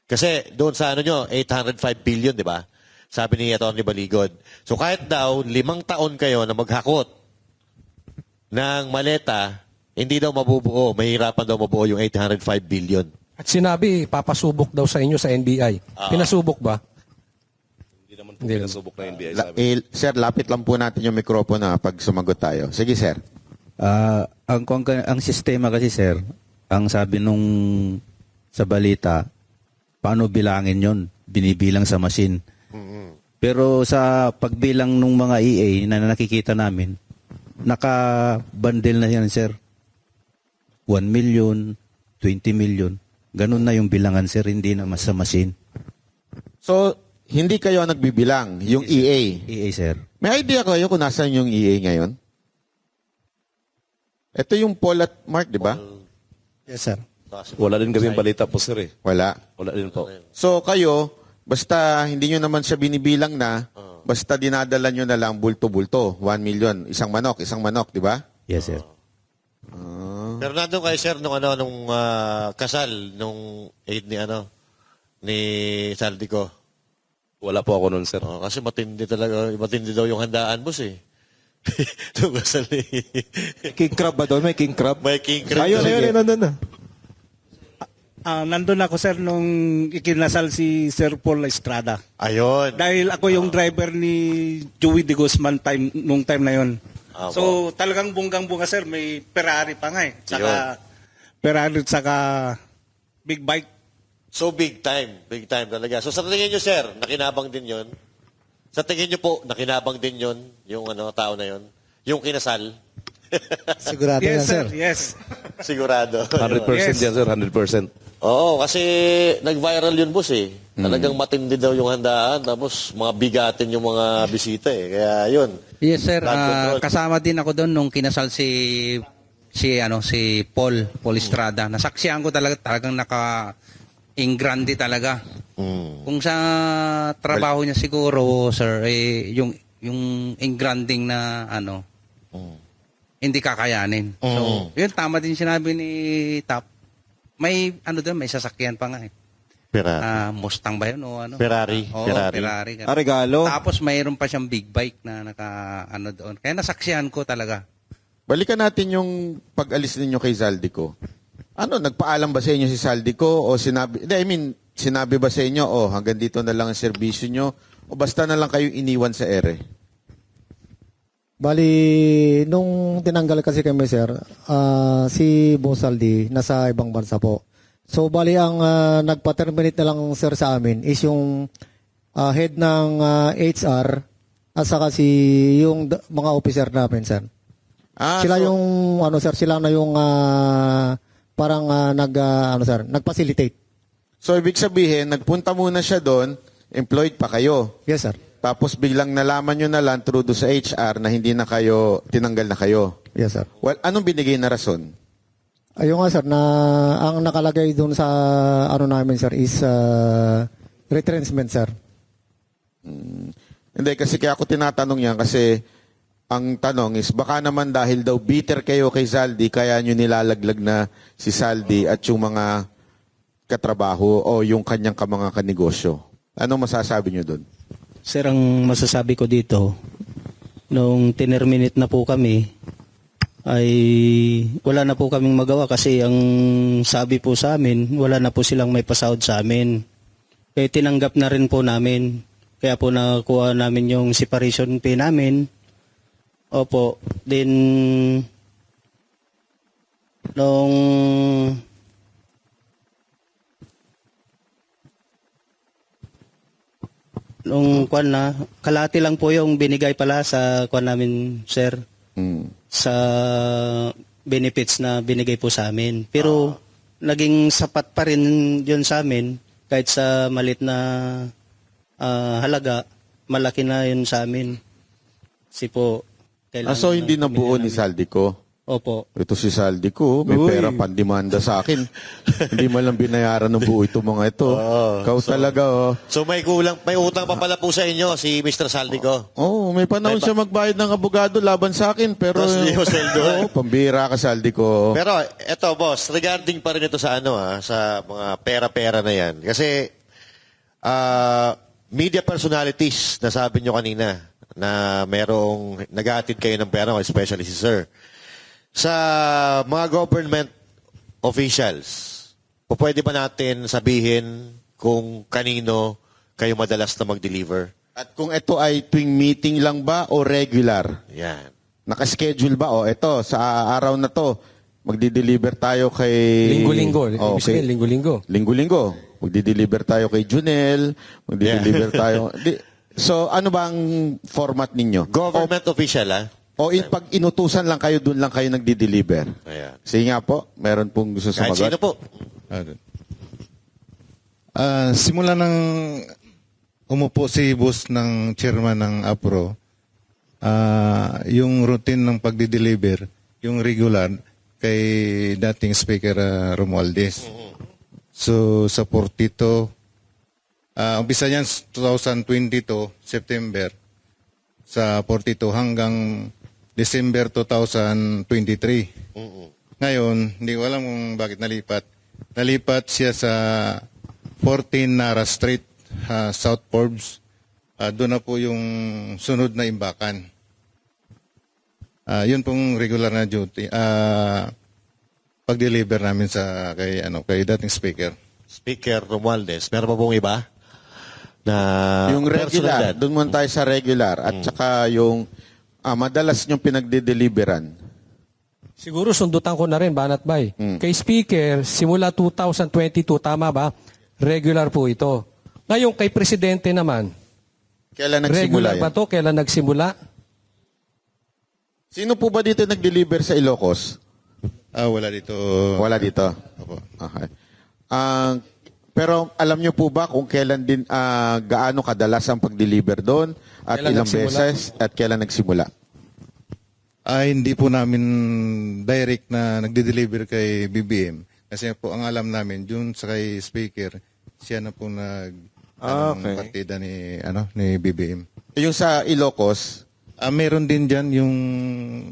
Kasi doon sa 805 billion, di ba? Sabi ni Atty. Baligod. So kahit daw 5 taon kayo na maghakot ng maleta, hindi daw mabubuo, mahirapan daw mabuo yung 805 billion. At sinabi, papasubok daw sa inyo sa NBI. Pinasubok ba? Hindi naman po pinasubok na NBI. Sir, lapit lang po natin yung mikropono pag sumagot tayo. Sige, sir. Ang sistema kasi sir, ang sabi nung sa balita, paano bilangin yon? Binibilang sa machine. Pero sa pagbilang ng mga EA na nakikita namin, naka-bundle na yan sir. 1 million, 20 million. Ganun na yung bilangan sir, hindi na sa machine. So, hindi kayo ang nagbibilang, yung EA. EA sir. May idea kayo kung nasaan yung EA ngayon? Ito yung Paul at Mark, di ba? Yes, sir. Wala din kami balita po, sir. Wala. Wala din po. So, kayo, basta hindi nyo naman siya binibilang na, basta dinadala nyo na lang bulto-bulto, 1 million, isang manok, di ba? Yes, sir. Pero nandun kayo, sir, nung kasal, nung aid ni Saldico. Wala po ako nun, sir. Kasi matindi daw yung handaan, boss eh. Nung kasal ni... King crab ba doon? May king crab? May king crab. Ayun. Nandun ako, sir, nung ikinasal si Sir Paul Estrada. Ayun. Dahil ako yung driver ni Joey de Guzman nung time na yon. So, talagang bunggang-bunga, sir. May Ferrari pa nga eh. Saka, Ferrari saka big bike. So, big time. Big time talaga. So, sa tingin nyo, sir, nakinabang din yon? Sa tingin nyo po, nakinabang din yon yung tao na yon? Yung kinasal? Sigurado yan, sir. Yes. Sigurado. 100% yan, sir. 100%. Oo, kasi nag-viral yun, boss eh. Talagang matindi daw yung handaan, tapos mga bigatin yung mga bisita eh. Kaya yun. Yes, sir. Kasama din ako doon nung kinasal si Paul Estrada. Nasaksihan ko talagang naka-ingrandi talaga. Kung sa trabaho niya siguro, sir, yung ingranding na hindi kakayanin. So, yun, tama din sinabi ni Tap. May may sasakyan pa nga eh. Mustang ba yun o ano? Ferrari. Oo, Ferrari. Regalo. Tapos mayroon pa siyang big bike na doon. Kaya nasaksihan ko talaga. Balikan natin yung pag-alis ninyo kay Zaldico. Nagpaalam ba sa inyo si Zaldico o sinabi ba sa inyo, hanggang dito na lang ang serbisyo nyo o basta na lang kayo iniwan sa ere? Bali, nung tinanggal kasi kami, sir, si Bosaldi nasa ibang bansa po. So, bali, ang nagpa-terminate na lang, sir, sa amin is yung head ng HR at saka yung mga officer namin, sir. Sila yung, sir, sila na yung parang nag-facilitate. So, ibig sabihin, nagpunta muna siya doon, employed pa kayo. Yes, sir. Tapos biglang nalaman nyo na lang through sa HR na hindi na kayo, tinanggal na kayo. Yes, sir. Well, anong binigay na rason? Ayun nga, sir, na ang nakalagay doon sa namin, sir, is retrenchment, sir. Hindi, kasi kaya ako tinatanong yan kasi ang tanong is baka naman dahil daw bitter kayo kay Zaldi kaya nyo nilalaglag na si Zaldi at yung mga katrabaho o yung kanyang mga kanegosyo. Anong masasabi nyo doon? Sir, ang masasabi ko dito, nung tinerminate na po kami, ay wala na po kaming magawa kasi ang sabi po sa amin, wala na po silang may pasahod sa amin. Kaya tinanggap na rin po namin. Kaya po nakuha namin yung separation pay namin. Opo. Then, nung kalati lang po yung binigay pala sa namin, sir. Sa benefits na binigay po sa amin. Pero naging sapat pa rin yun sa amin kahit sa malit na halaga, malaki na yun sa amin. Kasi po, kailangan... So hindi nabuo ni Zaldico? Opo. Ito si Zaldico, may pera pandemanda sa akin. Hindi mo lang binayaran ng buo ito mga ito. Talaga. So may utang pa pala po sa inyo si Mr. Zaldico. May panahon siya magbayad ng abogado laban sa akin pero pambira ka Zaldico. Pero eto boss, regarding pa rin ito sa sa mga pera-pera na yan. Kasi media personalities, nasabi nyo kanina na merong nag-aatid kayo ng pera, especially si Sir. Sa mga government officials, pwede ba natin sabihin kung kanino kayo madalas na mag-deliver? At kung ito ay tuwing meeting lang ba o regular? Yan. Nakaschedule ba? O ito, sa araw na to, magdi-deliver tayo kay... Linggo-linggo. Oh, Ibig sabihin, linggo-linggo. Linggo-linggo. Magdi-deliver tayo kay Junel. Magdi-deliver tayo... So, ano ba ang format ninyo? Government official, ha? O pag inutusan lang kayo, doon lang kayo nagdi-deliver? Ayan. Sige nga po, meron pong gusto Kahit sumagot. sino po. Simula nang umupo si boss ng chairman ng APRO, yung routine ng pagdi-deliver, yung regular, kay dating Speaker Romualdez. So, sa Portito, umpisa niyan 2022, September, sa Portito hanggang December 2023. Ngayon, hindi ko alam kung bakit nalipat. Nalipat siya sa 14 Nara Street, South Forbes. Doon na po yung sunod na imbakan. Yun pong regular na duty. Pag-deliver namin sa kay dating speaker. Speaker Romualdez. Meron pa pong iba? Na Yung regular, doon muna tayo sa regular. At saka yung madalas nyong pinagde-deliveran. Siguro sundutan ko na rin, Banat Bay. Kay Speaker, simula 2022, tama ba? Regular po ito. Ngayon, kay Presidente naman, kailan nagsimula regular ba yan? to? Kailan nagsimula? Sino po ba dito nag-deliver sa Ilocos? Wala dito. Wala dito? Opo. Okay. Pero alam nyo po ba kung kailan din, gaano kadalas ang pag-deliver doon? At Kailan ilang nagsimula? beses? At kailan nagsimula? Hindi po namin direct na nagde-deliver kay BBM. Kasi po ang alam namin, dun sa kay speaker, siya na po okay. partida ni BBM. Yung sa Ilocos? Meron din dyan yung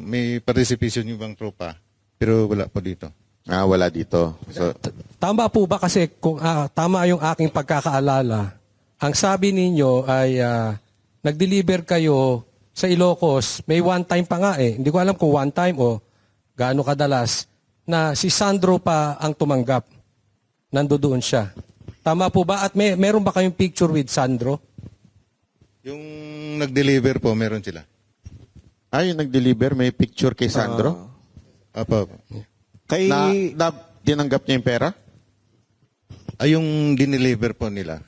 may participation yung ibang tropa. Pero wala po dito. Wala dito. So, Tama po ba kasi kung tama yung aking pagkakaalala, ang sabi ninyo ay nag-deliver kayo sa Ilocos, may one time pa nga eh. Hindi ko alam kung one time o gaano kadalas na si Sandro pa ang tumanggap. Nandoon siya. Tama po ba? At meron ba kayong picture with Sandro? Yung nag-deliver po, meron sila. yung nag-deliver, may picture kay Sandro? Apa. Kay... Na tinanggap niya yung pera? Yung dineliver po nila.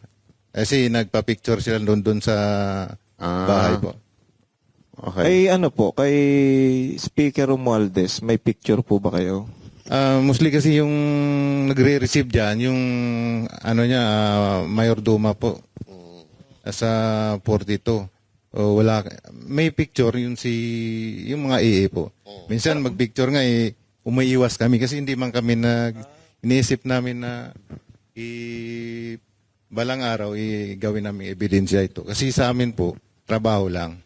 Kasi nagpa-picture sila doon sa bahay po. Kay kay Speaker Romualdez, may picture po ba kayo? Mostly kasi yung nagre-receive dyan, yung Mayordoma po. Sa Portito. Wala, may picture yung mga EA po. Minsan mag-picture nga umaiwas kami kasi hindi man kami iniisip namin na balang araw gawin namin ebidensya ito. Kasi sa amin po, trabaho lang.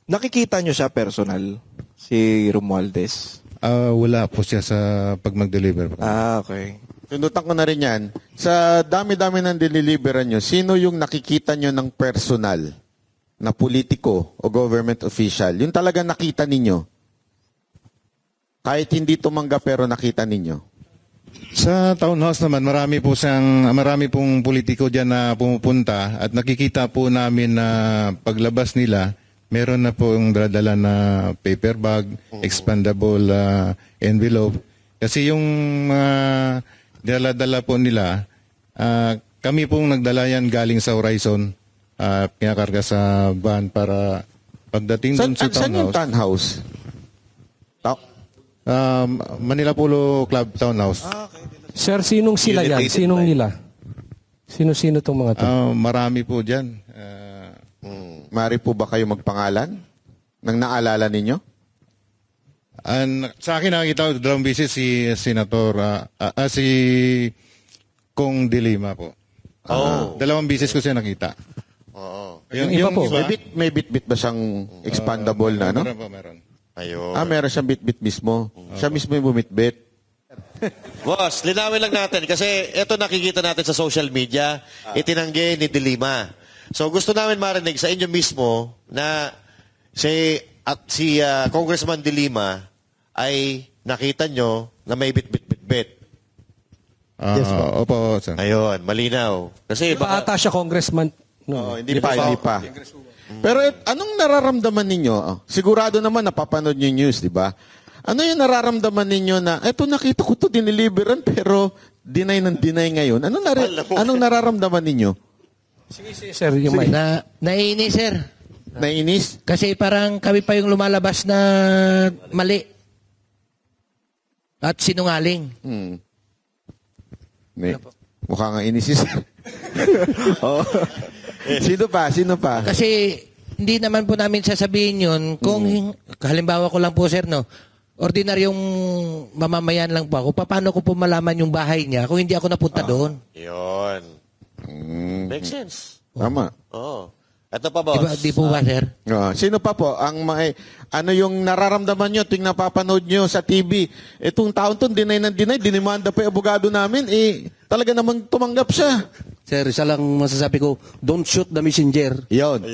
Nakikita nyo siya personal, si Romualdez? Wala po siya sa pag mag-deliver. Okay. Tundutan ko na rin yan. Sa dami-dami ng diniliberan nyo, sino yung nakikita nyo ng personal na politiko o government official? Yung talaga nakita ninyo? Kahit hindi tumanggap pero nakita ninyo? Sa townhouse naman, marami pong politiko dyan na pumupunta at nakikita po namin na paglabas nila, meron na po yung dala na paper bag, expandable envelope. Kasi yung mga dala-dala po nila, kami pong nagdala yan galing sa Horizon, pinakarga sa van para pagdating dun sa townhouse. Saan yung townhouse? Manila Polo Club Townhouse. Sir, sinong sila yan? Sinong nila? Sino-sino itong mga to? Marami po dyan. Mari po ba kayo magpangalan? Nang naalala ninyo? Sa akin nakikita ko, dalawang beses si Senator, si Kong De Lima po. Dalawang beses ko siya nakita. Yung iba po? May bit-bit ba siyang expandable na, no? Meron po, meron. Ayun. Meron siyang bit-bit mismo. Siya mismo yung bumit-bit. Boss, linawin lang natin kasi ito nakikita natin sa social media, itinanggi ni De Lima. So gusto namin marinig sa inyo mismo na si Congressman De Lima ay nakita nyo na may bit-bit Bet. Yes po. Opo, sir. Ayun, malinaw. Kasi Iba ata siya congressman. No, Hindi pa. Pero anong nararamdaman ninyo? Sigurado naman napapanood niyo yung news, di ba? Ano yung nararamdaman ninyo na, eto nakita ko to diniliberan pero deny ng deny ngayon. Anong nararamdaman ninyo? Sige, sir, yung mic. Naiinis, sir. Naiinis? Kasi parang kami pa yung lumalabas na mali. At sinungaling. Mukha nga inis si sir. Oh. Sino pa? Kasi hindi naman po namin sasabihin yun kung halimbawa ko lang po, sir, no? Ordinaryong mamamayan lang po ako. Paano ko po malaman yung bahay niya kung hindi ako napunta doon? Yun. Makes sense. Tama. Oo. Ito pa, boss. Di po ba, sir? Sino pa po? Ano yung nararamdaman nyo tuwing napapanood nyo sa TV? Itong taon to, deny ng deny, dinimanda pa yung abogado namin. Talaga namang tumanggap siya. Sir, isa lang masasabi ko, don't shoot the messenger. Yun.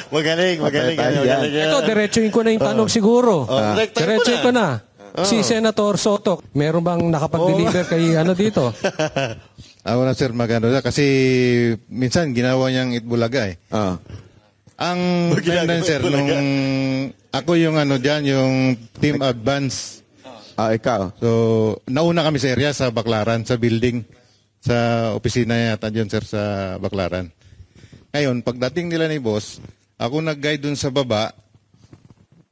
Magaling. Ito, diretsuhin ko na yung tanong siguro. Diretsuhin ko na. Si Senator Soto, meron bang nakapag-deliver kay dito? Ako na sir, magano kasi minsan ginawa niyang Itbulaga eh. Ang time na sir, nung ako yung diyan, yung team advance. Ikaw. So, nauna kami sa area sa Baclaran, sa building, sa opisina yata dyan sir sa Baclaran. Ngayon, pagdating nila ni boss, ako nag-guide dun sa baba,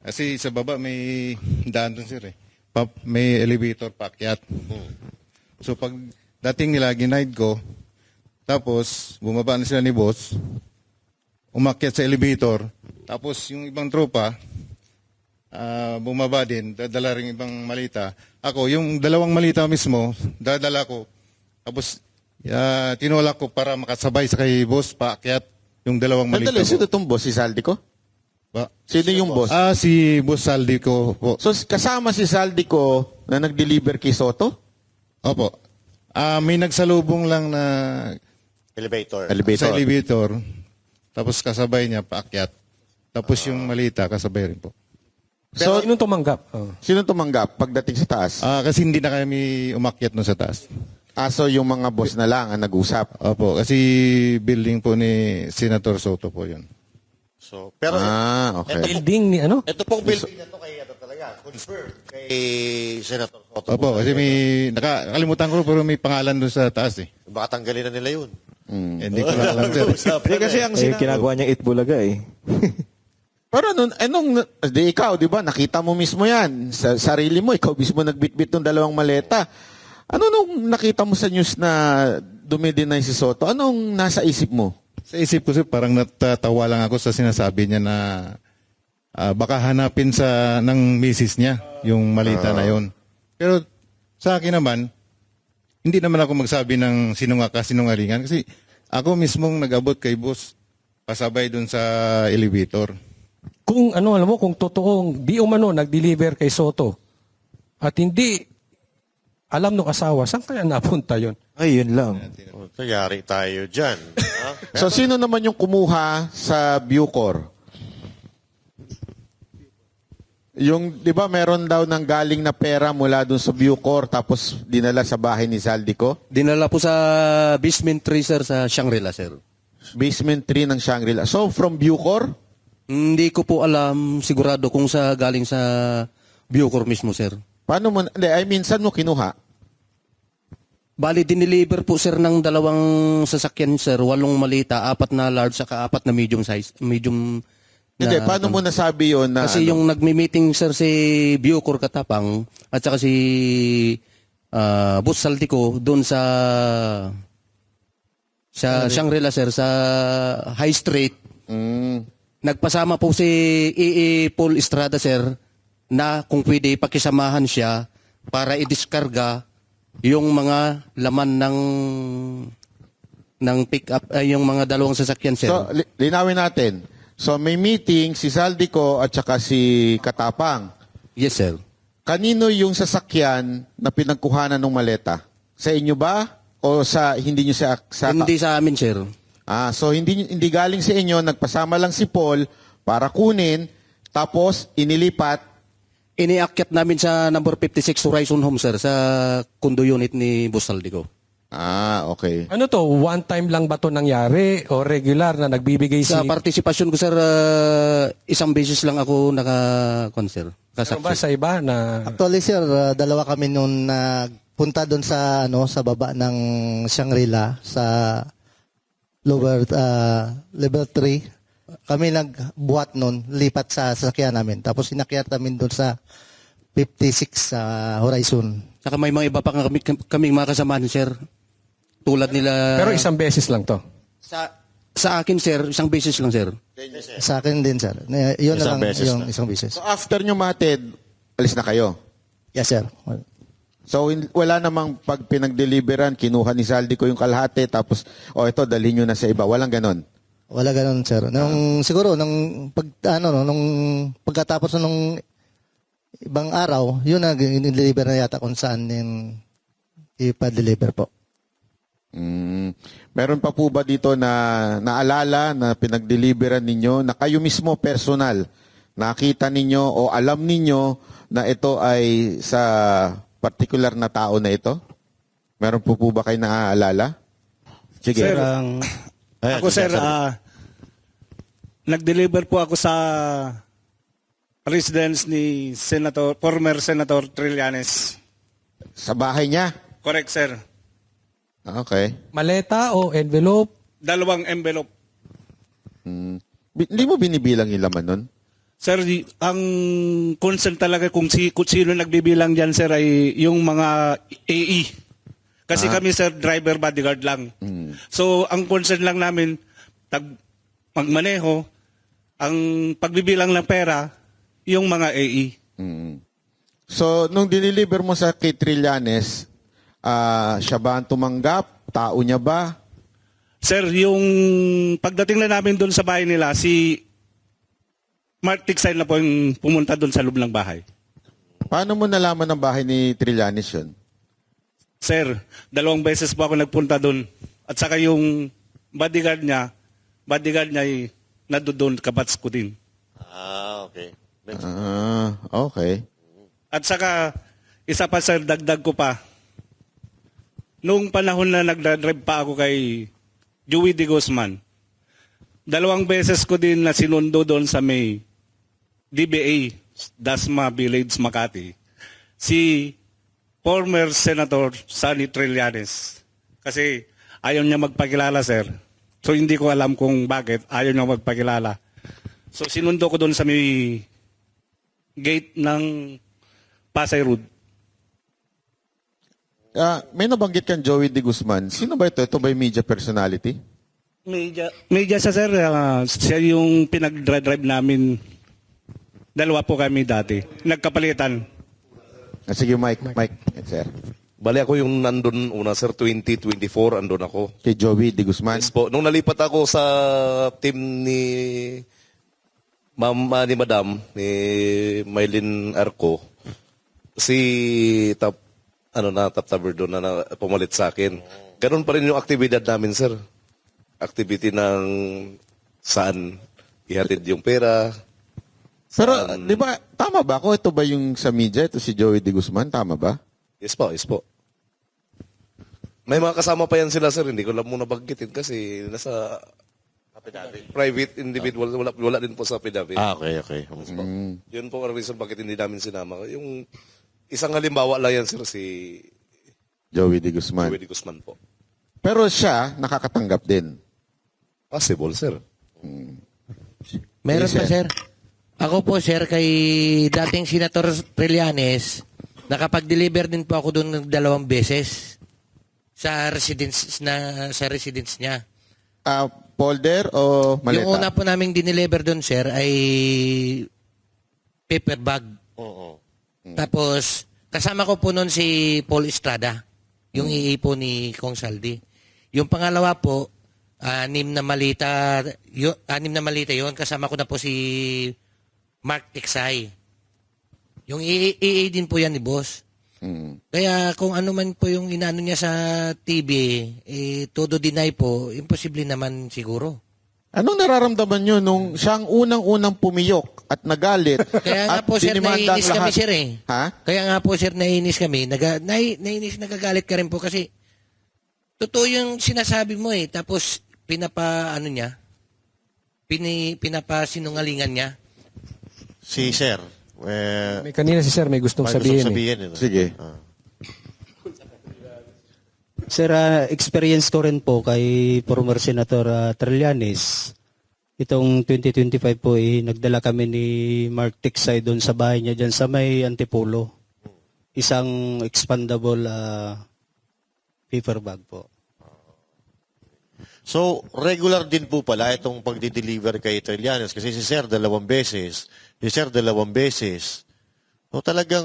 kasi sa baba may daan dun sir eh. May elevator paakyat. So, pag dating nila, ginaid ko. Tapos, bumaba na sila ni boss. Umakyat sa elevator. Tapos, yung ibang tropa, bumaba din. Dadala rin ibang malita. Ako, yung dalawang malita mismo, dadala ko. Tapos, tinulak ko para makasabay sa kay boss, paakyat yung dalawang malita ko. Sino itong boss? Si Saldico? Sino yung boss? Si Boss Saldico po. So, kasama si Saldico na nag-deliver kay Soto? Opo. May nagsalubong lang na elevator. Sa elevator. Tapos kasabay niya paakyat. Tapos yung malita kasabay rin po. So, sino tumanggap? Sino tumanggap pagdating sa taas? Kasi hindi na kami umakyat no sa taas. So yung mga boss na lang ang nag-usap? Opo, kasi building po ni Senator Soto po yun. So, pero okay. Building ni ano? Ito pong building na to kay talaga, confirm kay Senator Soto. Opo, kasi may nakalimutan ko pero may pangalan doon sa taas eh. Baka tanggalin na nila yun. Hindi ko na alam sir. Kasi ang ginagawa niyang Itbulaga eh. Pero ikaw, di ba, nakita mo mismo yan. Sa sarili mo, ikaw mismo nagbitbit ng dalawang maleta. Ano nung nakita mo sa news na dumidinay si Soto? Anong nasa isip mo? Sa isip ko sir, parang natatawa lang ako sa sinasabi niya na baka hanapin ng misis niya yung malita na yon. Pero sa akin naman, hindi naman ako magsabi ng sinungalingan kasi ako mismong nag-abot kay boss pasabay dun sa elevator. Kung alam mo, kung totoong di umano nag-deliver kay Soto at hindi alam ng asawa, saan kaya napunta yon? Ay, yun lang. Yari tayo dyan. So, sino naman yung kumuha sa Bucor? Yung, di ba, meron daw nang galing na pera mula dun sa Bucor tapos dinala sa bahay ni Saldico? Dinala po sa basement 3 sir sa Shangri-La sir. Basement 3 ng Shangri-La. So, from Bucor? Hindi ko po alam sigurado kung galing sa Bucor mismo sir. Paano mo, saan mo kinuha? Bali, dineliver po sir ng 2 sasakyan sir, 8 malita, 4 na large, saka 4 na medium size. Hindi, paano mo nasabi yun na kasi yung nagmi-meeting sir si Bucor Katapang at saka si Boss Saldico doon sa Shangri-La sir, sa High Street. Nagpasama po si Paul Estrada sir na kung pwede pakisamahan siya para i-diskarga yung mga laman ng pick-up, yung mga 2 sasakyan sir. So, linawin natin. So, may meeting si Saldico at saka si Katapang. Yes, sir. Kanino yung sasakyan na pinagkuhanan ng maleta? Sa inyo ba? O hindi nyo sa Hindi sa amin, sir. So hindi galing sa inyo, nagpasama lang si Paul para kunin, tapos inilipat iniakyat namin sa number 56 Horizon Home, sir, sa condo unit ni Boss Saldico. Ah, okay. Ano to, one time lang ba to nangyari o regular na nagbibigay Sa si... partisipasyon ko, sir, isang beses lang ako naka-sir. Ano ba sa iba na... Actually, sir, dalawa kami noon nagpunta doon sa sa baba ng Shangri-La sa lower level 3. Kami nagbuhat noon, lipat sa sasakyan namin. Tapos inakyat namin doon sa 56 sa Horizon. Saka may mga iba pa kaming mga kasamahan, sir. Tulad nila... Pero isang beses lang to. Sa akin, sir, isang beses lang, sir. Sa akin din, sir. Yun na Isang lang beses yung lang. isang beses. So after nyo matid, alis na kayo? Yes, sir. So wala namang pag pinag-deliveran, kinuha ni Saldi ko yung kalahati, tapos, ito, dalhin nyo na sa iba. Walang ganon. Wala ganun, sir. Siguro, nung pagkatapos nung ibang araw, yun na, in-deliver na yata kung saan yung ipa-deliver po. Meron pa po ba dito na naalala na pinag-deliveran ninyo na kayo mismo personal, nakita ninyo o alam ninyo na ito ay sa particular na tao na ito? Meron po ba kayo naaalala? Sige. Sir, ako, sir, nag-deliver po ako sa residence ni former Senator Trillanes. Sa bahay niya? Correct, sir. Okay. Maleta o envelope? 2 envelope. Hindi mo binibilang yung laman nun? Sir, ang concern talaga kung sino nagbibilang dyan, sir, ay yung mga AE. Kasi kami, sir, driver bodyguard lang. So, ang concern lang namin, magmaneho, ang pagbibilang ng pera, yung mga AE. So, nung diniliver mo sa kay Trillanes, siya ba ang tumanggap? Tao niya ba? Sir, yung pagdating na namin doon sa bahay nila, si Mark Tiksay na po yung pumunta doon sa loob ng bahay. Paano mo nalaman ng bahay ni Trillanes yun? Sir, 2 beses po ako nagpunta doon. At saka yung bodyguard niya ay nadoon kabats ko din. Okay. Okay. At saka, isa pa, sir, dagdag ko pa. Noong panahon na nagdadrive pa ako kay Joey De Guzman, 2 beses ko din na sinundo doon sa may DBA, Dasma Village, Makati, si former Senator Sonny Trillanes. Kasi ayaw niya magpakilala, sir. So hindi ko alam kung bakit ayaw niya magpakilala. So sinundo ko doon sa may gate ng Pasay Road. May nabanggit kang Joey De Guzman. Sino ba ito? Ito ba yung media personality? Media siya, sir. Siya yung pinag-drive namin. 2 po kami dati. Nagkapalitan. Sige, Mike, sir. Bali ako yung nandun una, sir, 2024, andun ako. Kay Joey De Guzman? Yes po. Nung nalipat ako sa team ni ni Madam, ni Maylin Arco, si Top Taber doon na pumalit sa akin. Ganun pa rin yung aktibidad namin, sir. Activity ng saan ihatid yung pera. Pero, di ba, tama ba ako? Ito ba yung sa media? Ito si Joey De Guzman? Tama ba? Yes po, yes po. May mga kasama pa yan sila, sir. Hindi ko lang muna baggitin kasi nasa private individual. Wala din po sa affidavit. Okay. Yun po ang reason bakit hindi namin sinama. Yung isang halimbawa lang yan, sir, si Joey De Guzman. Joey De Guzman po. Pero siya, nakakatanggap din. Possible, sir. Meron pa, sir. Ako po, sir, kay dating Senator Trillanes, nakapag-deliver din po ako doon ng 2 beses sa residence niya. Folder o maleta? Yung una po naming dineliver doon, sir, ay paper bag. Tapos, kasama ko po noon si Paul Estrada, yung iipo ni Kong Saldi. Yung pangalawa po, 6 na malita yon, kasama ko na po si Mark Tiksay. Yung EA din po yan ni boss. Kaya kung ano man po yung inaano niya sa TV, todo deny po, imposible naman siguro. Anong nararamdaman nyo nung siyang unang-unang pumiyok at nagalit Kaya nga at po, sir, dinimanda ang naiinis kami, lahat? sir, eh. Ha? Kaya nga po, sir, naiinis kami. Naiinis, nagagalit ka rin po kasi totoo yung sinasabi mo eh. Tapos, pinapasinungalingan niya. Si Sir. May kanina si Sir may gustong sabihin. Sige. Sir, experience ko rin po kay former Senator Trillanes. Itong 2025 po, nagdala kami ni Mark Tiksay doon sa bahay niya dyan sa may Antipolo. Isang expandable paper bag po. So, regular din po pala itong pagdi-deliver kay Trillanes kasi si Sir 2 beses, si Sir 2 beses. So, talagang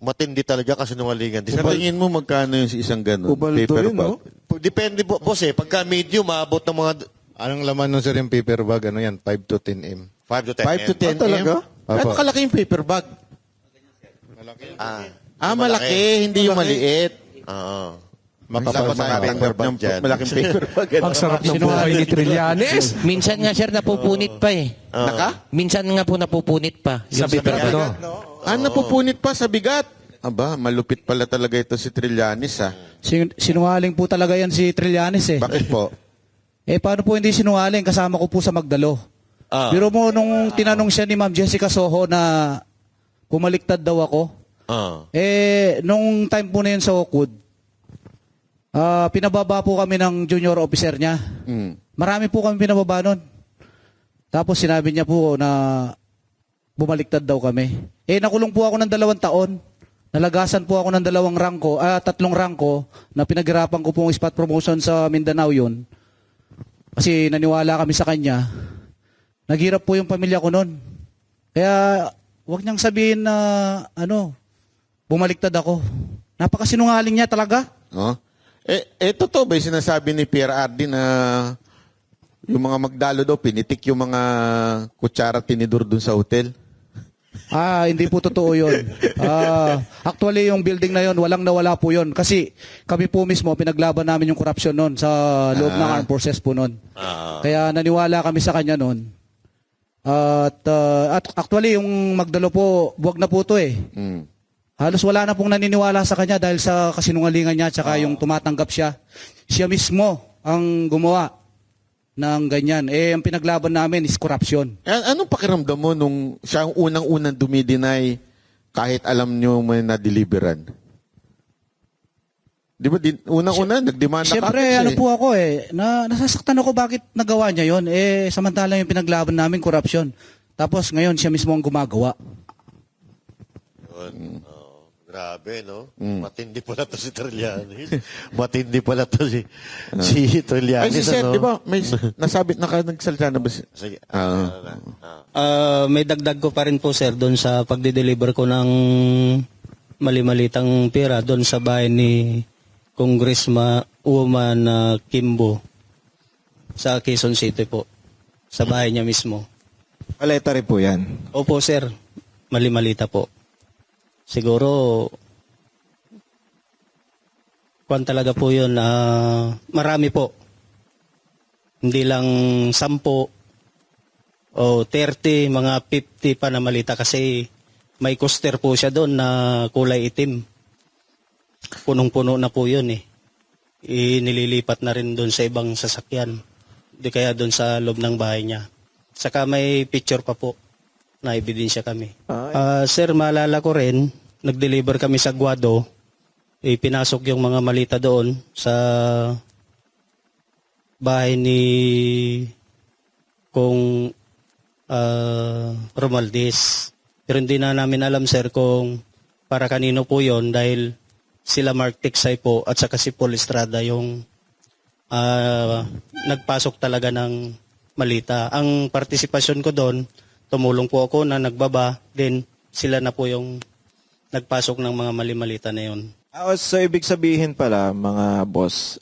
matindi talaga kasi nungalingan. Sa tingin mo magkano yung isang ganun? Paper Paper bag. bag. Depende po, boss eh. Pagka medium, maabot ng mga... Anong laman nun, sir, yung paper bag? Ano yan? 5 to 10 m. 5 to 10 5 to 10 M. talaga? Opo. Ano kalaki yung paper bag? Malaki, hindi yung maliit. Oo. Makapal Dapat paper bag dyan. Malaking paper bag. Ang sarap ng buhay ni Trillanes. Minsan nga, sir, napupunit pa eh. Minsan nga po napupunit pa. Sa Yung bigat, paper bag. Napupunit pa sa bigat. Aba, malupit pala talaga ito si Trillanes, ha? Sinungaling po talaga yan si Trillanes eh. Bakit po? Paano po hindi sinungaling? Kasama ko po sa Magdalo. Biro mo nung tinanong siya ni Ma'am Jessica Soho na pumaliktad daw ako. Nung time po na yun sa Oakwood, pinababa po kami ng junior officer niya. Marami po kami pinababa nun. Tapos sinabi niya po na bumaliktad daw kami. Nakulong po ako ng 2 taon. Nalagasan po ako ng 3 rangko na pinaghirapan ko pong spot promotion sa Mindanao yun. Kasi naniwala kami sa kanya. Naghirap po yung pamilya ko noon. Kaya wag niyang sabihin na bumaliktad ako. Napakasinungaling niya talaga. Totoo ba yung sinasabi ni Pierre Ardi na yung mga magdalo daw, pinitik yung mga kutsara tinidor dun sa hotel? Hindi po totoo yun. Actually, yung building na yun, walang nawala po yun. Kasi kami po mismo, pinaglaban namin yung corruption noon sa loob ng armed forces po noon. Kaya naniwala kami sa kanya noon. At actually, yung Magdalo po, buwag na po to eh. Halos wala na pong naniniwala sa kanya dahil sa kasinungalingan niya tsaka yung tumatanggap siya. Siya mismo ang gumawa ng ganyan. Ang pinaglaban namin is corruption. Anong pakiramdam mo nung siya ang unang-unang dumideny kahit alam nyo may na-deliveran? Di ba, unang-una, nagdemanda ka? Siyempre, po ako nasasaktan ako bakit nagawa niya yon. Samantalang yung pinaglaban namin, corruption. Tapos ngayon, siya mismo ang gumagawa. Grabe, no? Matindi pala to si Trillanes. Matindi pala to si Trillanes. Si Sir, di ba, may nasabit na nagsalita na ba? Sige. May dagdag ko pa rin po, sir, doon sa pagde-deliver ko ng mali-malitang pera doon sa bahay ni Congresswoman Kimbo sa Quezon City po. Sa bahay niya mismo. Paleta rin po yan. Opo, sir. Mali-malita po. Siguro, kung talaga po yun, marami po. Hindi lang 10 o 30, mga 50 pa na malita kasi may coaster po siya doon na kulay itim. Punong-puno na po yun eh. Nililipat na rin doon sa ibang sasakyan. Di kaya doon sa loob ng bahay niya. Saka may picture pa po na ebidensya kami. Sir, maalala ko rin, nag-deliver kami sa Guado, pinasok yung mga malita doon sa bahay ni Kong Romualdez. Pero hindi na namin alam, sir, kung para kanino po yon dahil sila Mark Tiksay po at saka si Paul Estrada yung nagpasok talaga ng malita. Ang partisipasyon ko doon, tumulong po ako na nagbaba, then sila na po yung nagpasok ng mga mali-malita na yun. So, ibig sabihin pala, mga boss,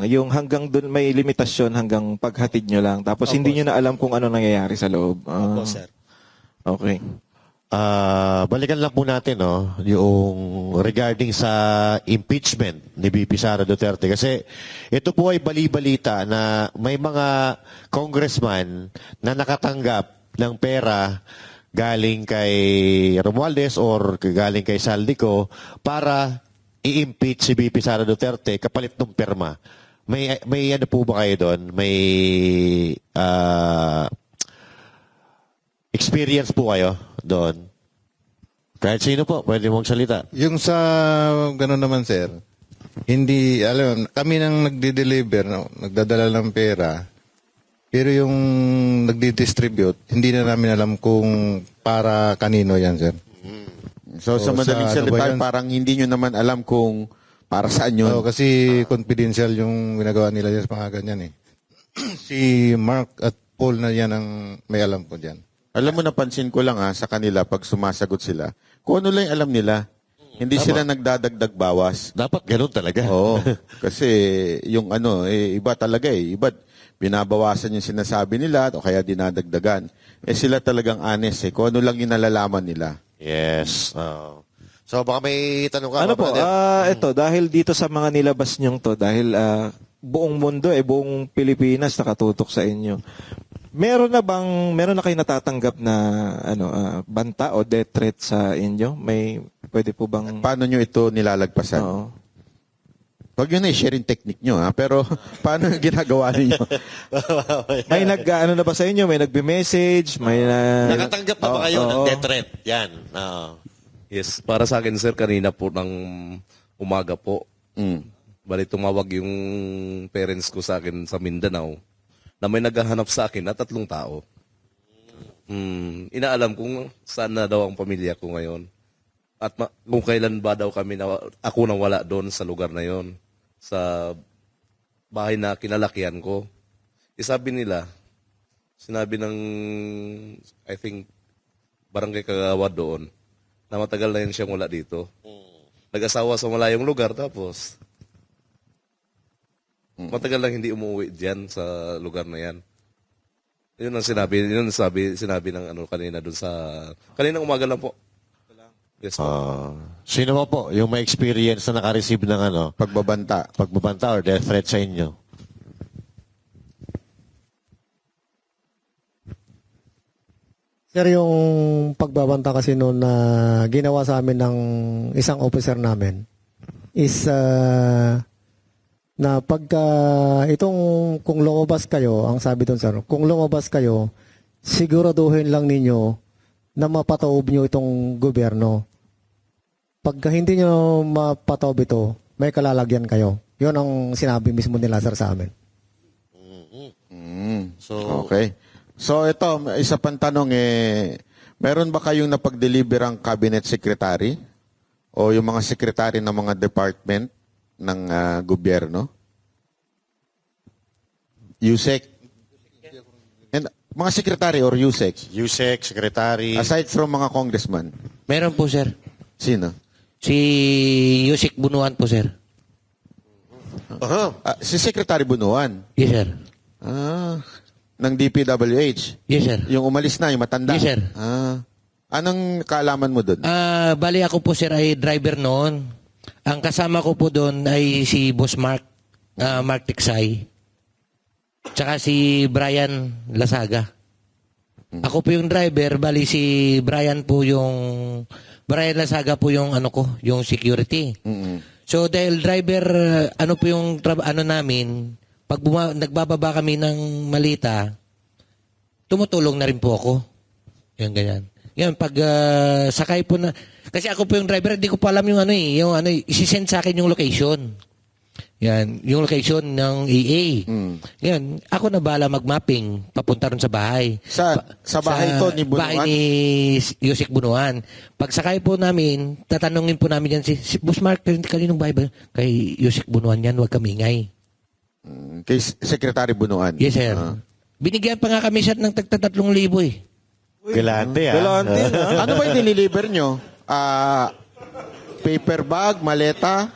yung hanggang doon may limitasyon hanggang paghatid nyo lang. Tapos hindi nyo na alam kung ano nangyayari sa loob. Opo, sir. Okay. balikan lang po natin yung regarding sa impeachment ni VP Sara Duterte kasi ito po ay bali-balita na may mga congressman na nakatanggap ng pera galing kay Romualdez or galing kay Saldico para i-impeach si VP Sara Duterte kapalit ng perma. May ano po ba kayo doon? May experience po kayo doon? Kahit sino po, pwede mong salita. Yung sa gano'n naman, sir, hindi, alam, kami nang nagdi-deliver, nagdadala ng pera, pero yung nagdi-distribute, hindi na namin alam kung para kanino yan, sir. So, sa madaling salita, parang hindi nyo naman alam kung para saan yun. Kasi confidential yung ginagawa nila yan sa mga ganyan eh. Si Mark at Paul na yan ang may alam ko dyan. Alam mo, napansin ko lang sa kanila pag sumasagot sila, kung ano lang yung alam nila. Hindi sila nagdadagdag bawas. Dapat ganun talaga. Oo. Kasi yung iba talaga Iba, binabawasan yung sinasabi nila o kaya dinadagdagan. Sila talagang honest Kung ano lang yung nalalaman nila. Yes. So baka may tanong ka. Ano po, ito, dahil dito sa mga nilabas nyong to, dahil buong mundo, buong Pilipinas nakatutok sa inyo. Meron na kayo natatanggap na banta o death threat sa inyo? May pwede po bang... Paano nyo ito nilalagpasan? Oo. Huwag yun sharing technique nyo pero paano yung ginagawa ninyo? May na ba sa inyo? May nagbe-message? May Nakatanggap na ba kayo ng death threat? Yan. Yes, para sa akin sir, kanina po ng umaga po. Bali tumawag yung parents ko sa akin sa Mindanao na may naghahanap sa akin na 3 tao. Inaalam kung saan na daw ang pamilya ko ngayon. At kung kailan ba daw kami ako nang wala doon sa lugar na yon, sa bahay na kinalakihan ko. Sinabi ng, I think, barangay Kagawad doon, na matagal na yun siyang wala dito. Nag-asawa sa malayong lugar, tapos matagal lang hindi umuwi diyan sa lugar na yan. Yun ang sinabi ng kanina doon sa kaninang umaga lang po. Yes po. Sino po yung may experience na naka-receive ng pagbabanta or death threat sa inyo? Sir, yung pagbabanta kasi noon na ginawa sa amin ng isang officer namin is na pagka kung lumabas kayo, ang sabi doon sir, kung lumabas kayo, siguraduhin lang ninyo na mapataob nyo itong gobyerno. Pagka hindi nyo mapataob ito, may kalalagyan kayo. Yun ang sinabi mismo nila sir sa amin. Okay. So ito, isa pang tanong meron ba kayong napag-deliver ang cabinet secretary o yung mga secretary ng mga department ng gobyerno? USEC? And, mga secretary or USEC? USEC, secretary. Aside from mga congressman? Meron po, sir. Sino? Si Yusik Bunuan po, sir. Si Secretary Bunuan? Yes, sir. Ng DPWH? Yes, sir. Yung umalis na, yung matanda? Yes, sir. Anong kaalaman mo doon? Bali ako po, sir, ay driver noon. Ang kasama ko po doon ay si Boss Mark Tiksay. Tsaka si Brian Lasaga. Ako po yung driver, bali si Brian Lasaga po yung yung security. So dahil driver, po yung namin, pag nagbababa kami ng Malita, tumutulong na rin po ako. Yan, ganyan. Yan, pag sakay po na, kasi ako po yung driver, hindi ko pa alam yung isisend sa akin yung location. Yan, yung location ng EA. Yan, ako na bahala mag-mapping, papunta rin sa bahay. Sa bahay to ni Bunuan? Bahay ni Yusik Bunuan. Pag sakay po namin, tatanungin po namin yan si Boss Mark, kaninong bahay ba? Kay Yusik Bunuan yan, huwag kamingay. Kay Secretary Bunuan? Yes, sir. Binigyan pa nga kami siya ng tagta 3,000 Galante, Galante, ano ba yung diniliver nyo? Paper bag, maleta?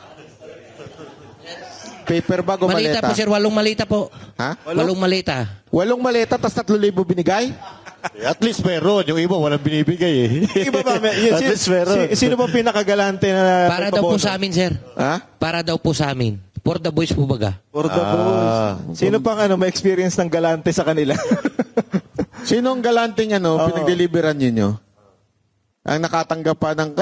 Paper bag o maleta? Malita po, sir. 8 malita po. Ha? 8 malita. 8 maleta, tas 3,000 binigay? At least meron. Yung iba, walang binibigay eh. Iba ba? At least meron. Sino ba pinakagalante na Para daw po nagpaboto? sa amin, sir. Ha? Para daw po sa amin. For the boys po baga. For the boys. Sino pang may experience ng galante sa kanila? Sino ang galanting pinag-deliveran ninyo? Ang nakatanggap pa ng...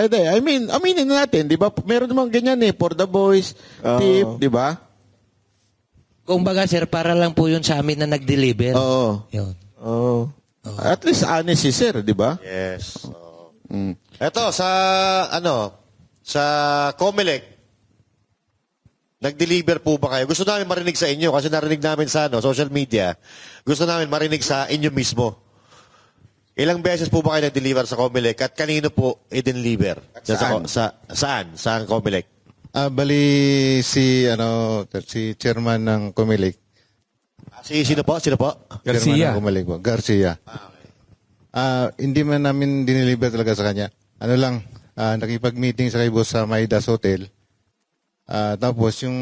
aminin na natin, di ba? Meron namang ganyan for the boys, tip, di ba? Kung baga, sir, para lang po yun sa amin na nag-deliver. Oo. Yun. Oo. At least honest si sir, di ba? Yes. Eto, sa Comelec, nag-deliver po ba kayo? Gusto namin marinig sa inyo kasi narinig namin sa social media. Gusto namin marinig sa inyo mismo. Ilang beses po ba kayo nag-deliver sa Comelec at kanino po i-deliver? Saan? Saan? Saan Comelec? Bali si chairman ng Comelec. Sino po? Chairman ng Comelec po, Garcia. Hindi man namin dineliver talaga sa kanya. Nakipag-meeting sa kay boss sa Maidas Hotel. Tapos yung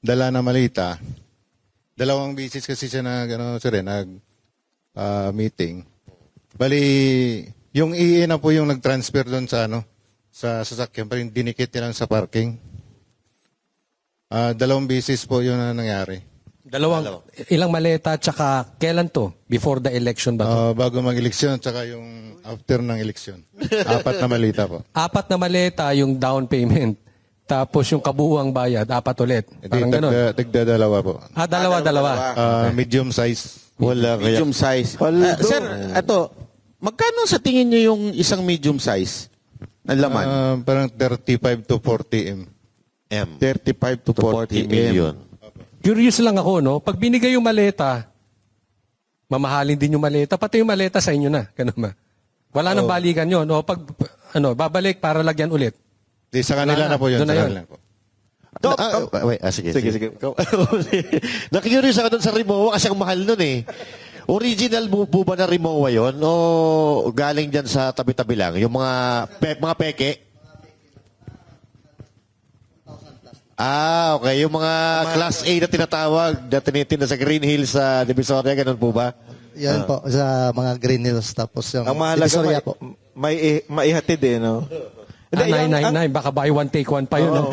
dala na malita, 2 beses kasi siya meeting. Bali, yung EA na po yung nag-transfer doon sa sasakyan, parang dinikit nilang sa parking. 2 beses po yun na nangyari. Ilang maleta, tsaka kailan to? Before the election ba to? Bago mag-eleksyon, tsaka yung after ng eleksyon. 4 na malita po. 4 na maleta yung down payment. Tapos yung kabuuang bayad, 4 ulit. Parang ganun. Tigda-2 po. Dalawa. Medium size. Medium size. Sir, magkano sa tingin niyo yung isang medium size na laman? Parang 35 to 40 M. 35 to 40 million. Curious lang ako, no? Pag binigay yung maleta, mamahalin din yung maleta, pati yung maleta sa inyo na. Ganun ba? Wala nang balikan yun. O pag, babalik para lagyan ulit. Sa kanila na po yun. Doon na yun. Sige. Nakikurious ako doon sa Rimowa kasi ang mahal nun eh. Original po ba na Rimowa yun? O galing dyan sa tabi-tabi lang? Yung mga peke? Okay. Yung mga Class A na tinatawag, na tinitinda sa Green Hills sa Divisoria, ganun po ba? Yan po, sa mga Green Hills. Tapos yung Ang mahalaga, Divisoria po. maihatid no? 999, baka buy one, take one pa yun. No?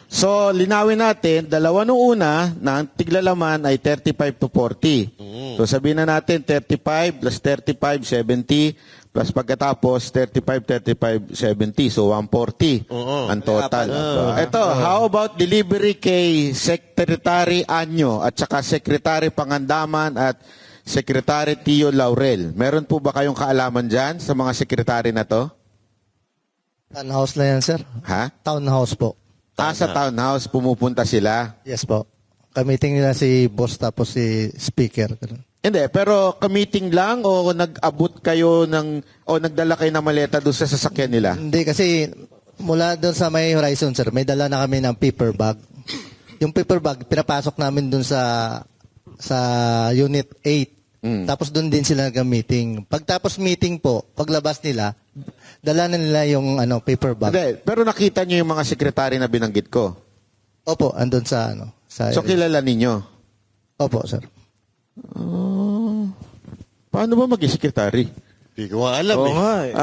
So, linawin natin, 2 nung una, na ang tiglalaman ay 35 to 40. So, sabihin na natin, 35 plus 35, 70, plus pagkatapos, 35, 70. So, 140 ang total. Ito, how about delivery kay Secretary Anyo at saka Secretary Pangandaman at Secretary Tio Laurel? Meron po ba kayong kaalaman dyan sa mga sekretary na to? Townhouse na yan, sir. Ha? Townhouse po. Sa townhouse, pumupunta sila. Yes po. Kamiting nila si boss tapos si speaker. Hindi, pero ka-meeting lang o nag-abot kayo o nagdala kayo ng maleta doon sa sasakyan nila? Hindi, kasi mula doon sa may Horizon, sir, may dala na kami ng paper bag. Yung paper bag, pinapasok namin doon sa Unit 8. Tapos doon din sila nag-meeting. Pagtapos meeting po, paglabas nila, dala na nila yung paper bag. Hindi, pero nakita niyo yung mga sekretary na binanggit ko? Opo, andun sa So kilala ninyo? Opo, sir. Paano ba maging sekretary? Hindi ko alam Oo nga eh.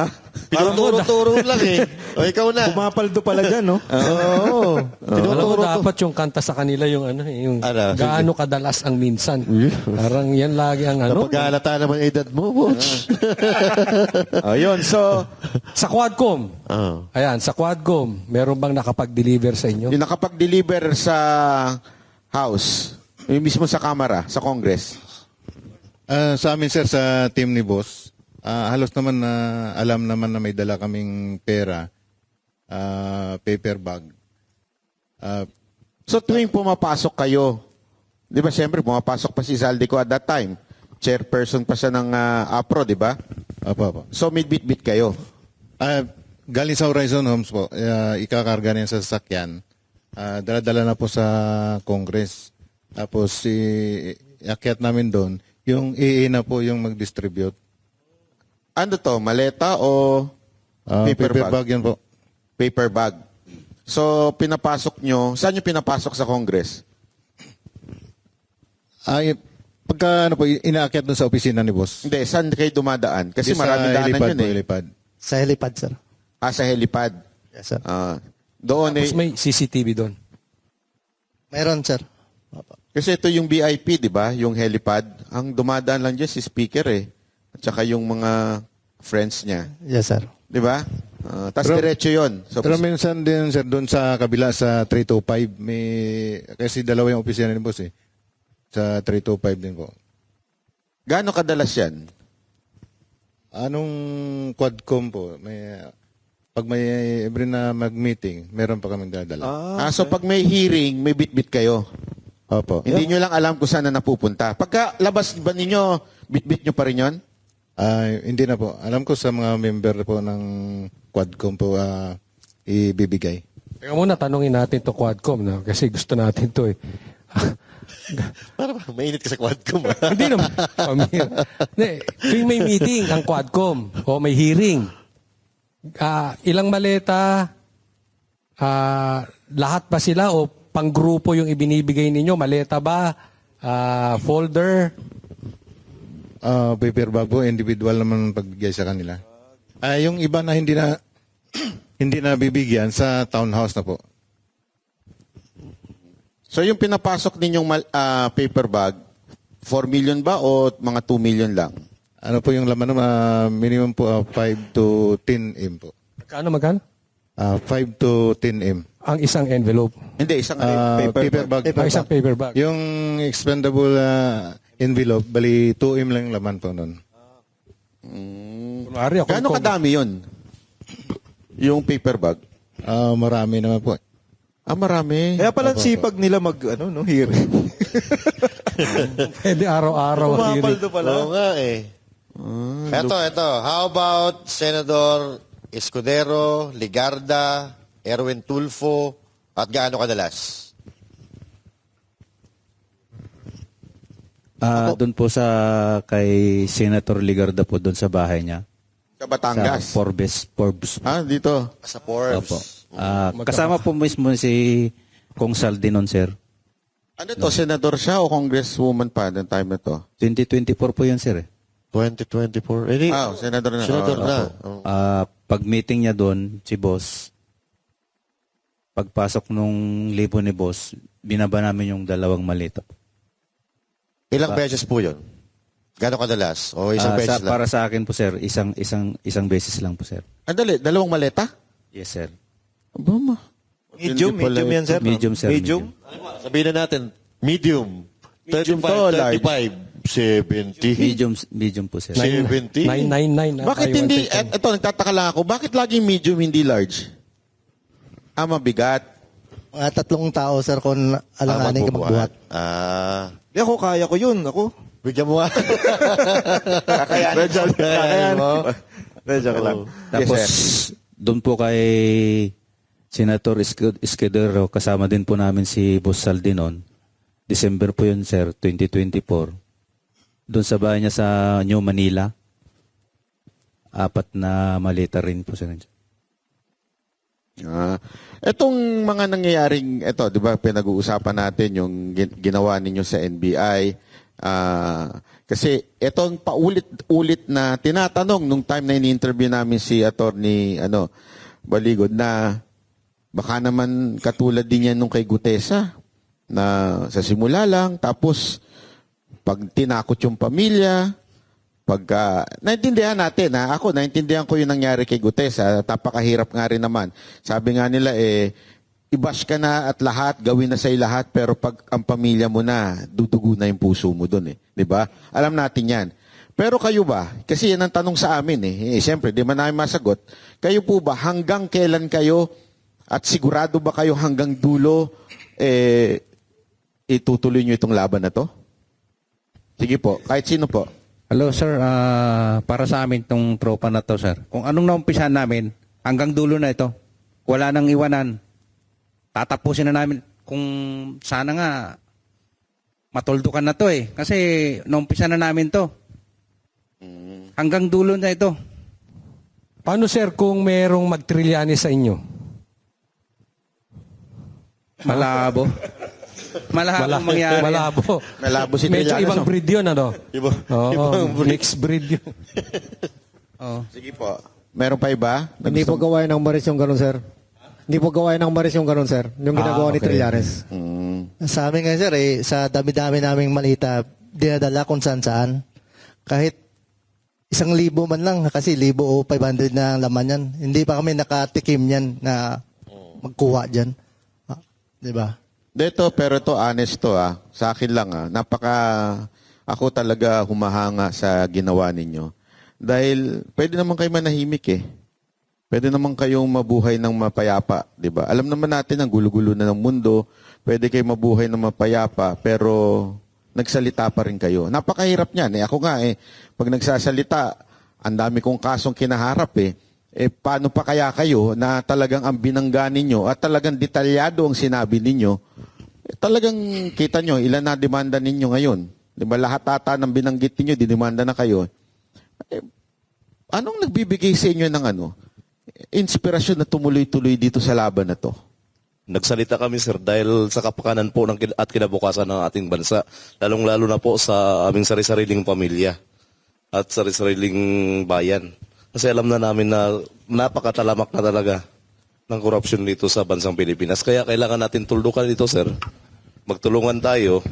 Pinuturo-turo lang eh. O ikaw na. Pumapaldo pala dyan, no? Oo. Alam mo, dapat yung kanta sa kanila yung yung gaano kadalas ang minsan. Parang yan lagi ang Napag-aalata naman yung edad mo, Butch. Ayun, so... Sa Quadcom. Ayan, sa Quadcom, meron bang nakapag-deliver sa inyo? Yung nakapag-deliver sa House, yung mismo sa Kamara, sa Congress. Sa amin, sir, sa team ni boss, halos naman na alam naman na may dala kaming pera, paper bag. So tuwing pumapasok kayo, di ba siyempre pumapasok pa si Zaldico at that time. Chairperson pa siya ng APRO, di ba? Apo. So may bit-bit kayo? Galing sa Horizon Homes po, ikakarga niya sa sasakyan. Dala-dala na po sa Congress. Tapos iakyat namin doon. Yung EA na po yung mag-distribute. Ano to? Maleta o paper bag? Yan po. Paper bag. So, pinapasok nyo. Saan nyo pinapasok sa Congress? Pagka ano po, inaakyat doon sa opisina ni boss. Hindi, saan kayo dumadaan? Kasi Sa maraming daanan helipad yun po, eh. helipad. Sa helipad, sir. Sa helipad. Yes, sir. Doon Tapos may CCTV doon. Meron, sir. Kasi ito yung VIP, di ba? Yung helipad. Ang dumadaan lang dyan si speaker eh. At saka yung mga friends niya. Yes, sir. Di ba? Tapos diretso yun. So, Pero minsan din, sir, doon sa kabila sa 325, kasi dalawa yung opisina ni boss eh. Sa 325 din po. gaano kadalas yan? Anong quadcom po? Pag may every na mag-meeting, meron pa kaming dadala. So pag may hearing, may bit-bit kayo? Opo. Hindi nyo lang alam kung saan na napupunta. Pagka labas ba ninyo, bit-bit nyo pa rin yun? Hindi na po. Alam ko sa mga member po ng quadcom po ibibigay. Teka muna, tanungin natin to Quadcom na kasi gusto natin to eh. Para mainit ka sa Quadcom. Hindi naman. Tuwing may meeting ang Quadcom o may hearing, ilang maleta, lahat ba sila o panggrupo yung ibinibigay ninyo? Maleta ba? Folder? Paper bag po, individual naman pagbigay sa kanila. Yung iba na hindi na hindi na bibigyan sa townhouse na po. So yung pinapasok ninyong paper bag, 4 million ba o mga 2 million lang? Ano po yung laman minimum po 5 to 10 M po. Magkano? 5 to 10 M. Ang isang envelope? Hindi, isang paper bag. Isang paper bag. Yung expendable envelope, bali 2 M lang yung laman po nun. Gaano kadami yun? Yung paper bag? Marami naman po. Marami. Kaya pala sipag nila hearing. Pwede araw-araw ang hearing. Umapaldo pala. Oo nga eh. Ito. How about Senador Escudero, Ligarda, Erwin Tulfo, at gaano kadalas? Doon po sa kay Senator Ligarda po doon sa bahay niya. Sa Batangas? Sa Forbes. Dito. Sa Forbes. Opo. Kasama po mismo si Kong Saldi noon, sir. Ano to, senador siya o congresswoman pa ng time na to? 2024 po yun, sir. 2024? Senador na. Senador na. Pag meeting niya doon, si boss, pagpasok nung libo ni boss, binaba namin yung 2 maleta. Ilang beses po yun? Gano'ng kadalas? O isang beses lang? Para sa akin po, sir, isang beses lang po, sir. Andali, 2 maleta? Yes, sir. Medium yan, sir. Medium, sir. Medium. Sabihin na natin, medium. 35, to large. 35, 70. Medium po, sir. 70? 999. Bakit hindi, ito, nagtataka lang ako, bakit laging medium, hindi large? Mabigat. Mga 3 tao, sir, kung alanganin ka magbuhat. Di ako, kaya ko yun. Ako. Bigyan mo nga. Kakayanin mo. Joke lang. Tapos, doon po kay Senator Escudero, kasama din po namin si Boss Saldi noon. December po yun, sir, 2024. Doon sa bahay niya sa New Manila. 4 na maleta rin po, sir. Etong mga nangyayaring, di ba, pinag-uusapan natin yung ginawa ninyo sa NBI. Kasi etong paulit-ulit na tinatanong nung time na ini-interview namin si Attorney Baligod na baka naman katulad din yan nung kay Gutesa na sa simula lang, tapos pag tinakot yung pamilya, naintindihan natin, ako, naintindihan ko yung nangyari kay Gutesa, tapakahirap nga rin naman. Sabi nga nila, i-bash ka na at lahat, gawin na sa'yo lahat, pero pag ang pamilya mo na, dudugo na yung puso mo dun Di ba? Alam natin yan. Pero kayo ba? Kasi yan ang tanong sa amin Siyempre, di man namin masagot. Kayo po ba, hanggang kailan kayo, at sigurado ba kayo hanggang dulo, itutuloy nyo itong laban na to? Sige po, kahit sino po. Hello, sir. Para sa amin itong tropa na to, sir. Kung anong naumpisahan namin, hanggang dulo na ito. Wala nang iwanan. Tatapusin na namin. Kung sana nga, matuldukan na to Kasi naumpisa na namin to. Hanggang dulo na ito. Paano, sir, kung merong magtrilyani sa inyo? Malabo. Malabo mangyari. Malabo. Malabo si Medyo Trillanes, ibang no? breed yun, ano? Oo, ibang breed. mixed breed yun. Sige po. Meron pa iba? Hindi po gawain ng Maris yung ganun, sir. Hindi po gawain ng Maris yung ganun, sir. Yung ginagawa ni okay. Trillanes. Sa amin nga sir, sa dami-dami naming malita, dinadala kung saan-saan. Kahit 1,000 man lang, kasi 1,000 o 500 na laman yan. Hindi pa kami nakatikim yan na magkuha dyan. Di ba? Pero ito honest to Sa akin lang ako talaga humahanga sa ginawa ninyo. Dahil pwede naman kayo manahimik Pwede naman kayong mabuhay ng mapayapa, di ba? Alam naman natin ang gulo-gulo na ng mundo. Pwede kayo mabuhay ng mapayapa, pero nagsalita pa rin kayo. Napakahirap niyan. Ako nga pag nagsasalita, ang dami kong kasong kinaharap paano pa kaya kayo na talagang ang binangga ninyo at talagang detalyado ang sinabi ninyo, talagang kita nyo, ilan na demanda ninyo ngayon. Di ba? Lahat ata ng binanggit ninyo, dinimanda na kayo. Anong nagbibigay sa inyo ng inspirasyon na tumuloy-tuloy dito sa laban na to? Nagsalita kami, sir, dahil sa kapakanan po at kinabukasan ng ating bansa, lalong-lalo na po sa aming sari-sariling pamilya at sari-sariling bayan. Kasi alam na namin na napakatalamak na talaga ng korupsyon dito sa bansang Pilipinas. Kaya kailangan natin tuldukan dito, sir. Magtulungan tayo,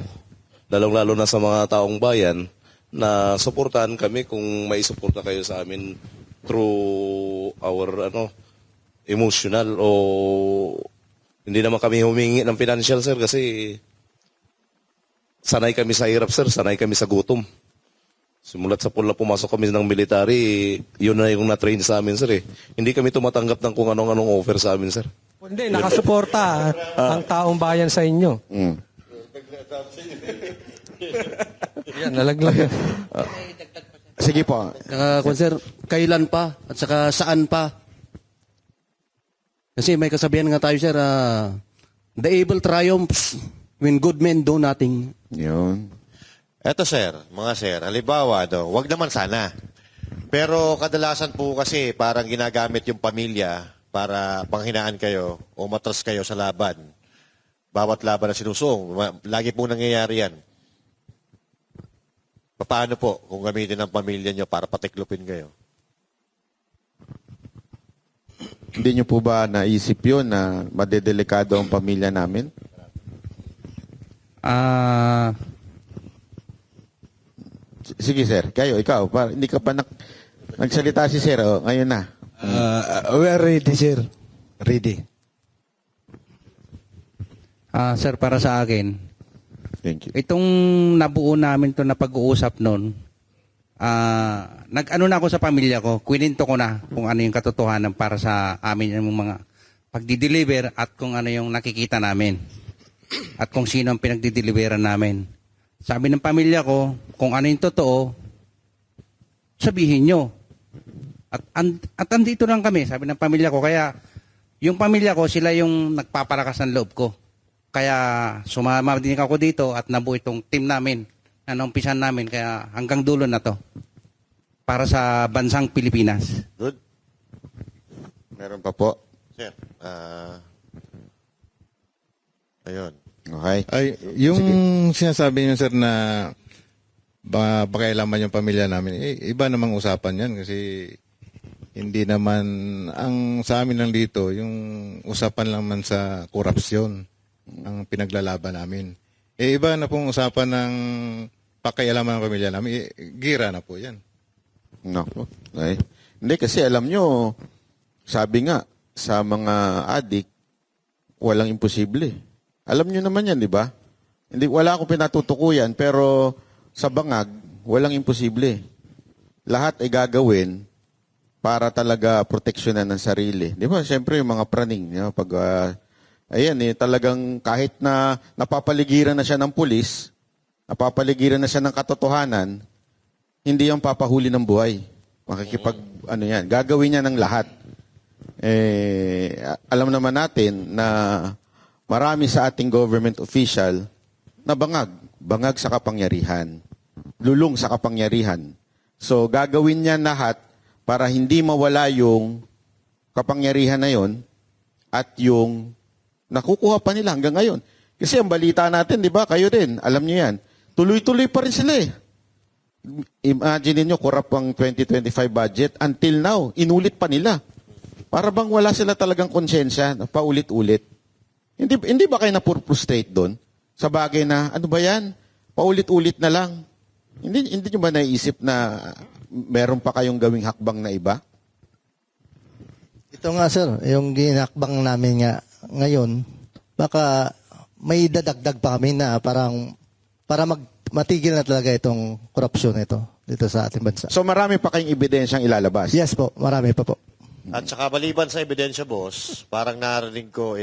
lalong-lalo na sa mga taong bayan, na suportahan kami kung may suporta kayo sa amin through our emotional o hindi naman kami humingi ng financial, sir, kasi sanay kami sa hirap, sir, sanay kami sa gutom. Simulat sa pula pumasok kami ng military, yun na yung na-train sa amin, sir. Hindi kami tumatanggap ng kung anong offer sa amin, sir. Hindi, nakasuporta ang taong bayan sa inyo. Yan, nalaglag. Sige po. Sir, kailan pa at saka saan pa? Kasi may kasabihan nga tayo, sir, the evil triumphs when good men do nothing. Yun. Eto sir, mga sir, halimbawa, wag naman sana. Pero kadalasan po kasi parang ginagamit yung pamilya para panghinaan kayo o matras kayo sa laban. Bawat laban na sinusong, lagi po nangyayari yan. Paano po kung gamitin ng pamilya nyo para patiklupin kayo? Hindi nyo po ba naisip yun na madedelikado ang pamilya namin? Sige sir, ikaw, hindi ka pa nagsalita si sir, ngayon na. We are ready, sir. Ready. Sir, para sa akin, thank you. Itong nabuo namin to na pag-uusap noon, nag-ano na ako sa pamilya ko, kwininto ko na kung ano yung katotohanan para sa amin yung mga pagdi-deliver at kung ano yung nakikita namin at kung sino ang pinagdi-deliveran namin. Sabi ng pamilya ko, kung ano yung totoo, sabihin nyo. At andito lang kami, sabi ng pamilya ko. Kaya yung pamilya ko, sila yung nagpapalakas ng loob ko. Kaya sumama din ako dito at nabuo itong team namin na naumpisan namin. Kaya hanggang dulo na to para sa bansang Pilipinas. Good. Meron pa po. Sir, ayun. Okay. Yung sinasabi niyo, sir, na pakailaman yung pamilya namin, iba namang usapan yan kasi hindi naman, ang sa amin lang dito, yung usapan lang man sa korupsyon ang pinaglalaban namin. Iba na pong usapan ng pakialaman ng pamilya namin, gira na po yan. Nako. Okay. Hindi kasi alam nyo, sabi nga, sa mga adik, walang imposible. Alam nyo naman yan, di ba? Wala akong pinatutukuyan, pero sa bangag, walang imposible. Lahat ay gagawin para talaga proteksyonan ng sarili. Di ba? Siyempre, yung mga praning. Pag, talagang kahit na napapaligiran na siya ng pulis, napapaligiran na siya ng katotohanan, hindi yung papahuli ng buhay. Gagawin niya ng lahat. Alam naman natin na marami sa ating government official na bangag sa kapangyarihan, lulong sa kapangyarihan. So gagawin niya lahat para hindi mawala yung kapangyarihan na yon at yung nakukuha pa nila hanggang ngayon. Kasi ang balita natin, di ba, kayo din, alam niyo yan, tuloy-tuloy pa rin sila eh. Imagine niyo corrupt ang 2025 budget. Until now, inulit pa nila. Para bang wala sila talagang konsensya, paulit-ulit. Hindi ba kayo na-frustrate doon? Sa bagay na, ano ba yan? Paulit-ulit na lang. Hindi nyo ba naisip na meron pa kayong gawing hakbang na iba? Ito nga sir, yung ginakbang namin nga ngayon, baka may dadagdag pa kami na para matigil na talaga itong korupsyon ito dito sa ating bansa. So marami pa kayong ebidensyang ilalabas? Yes po, marami pa po. At saka maliban sa ebidensya, boss, parang narinig ko,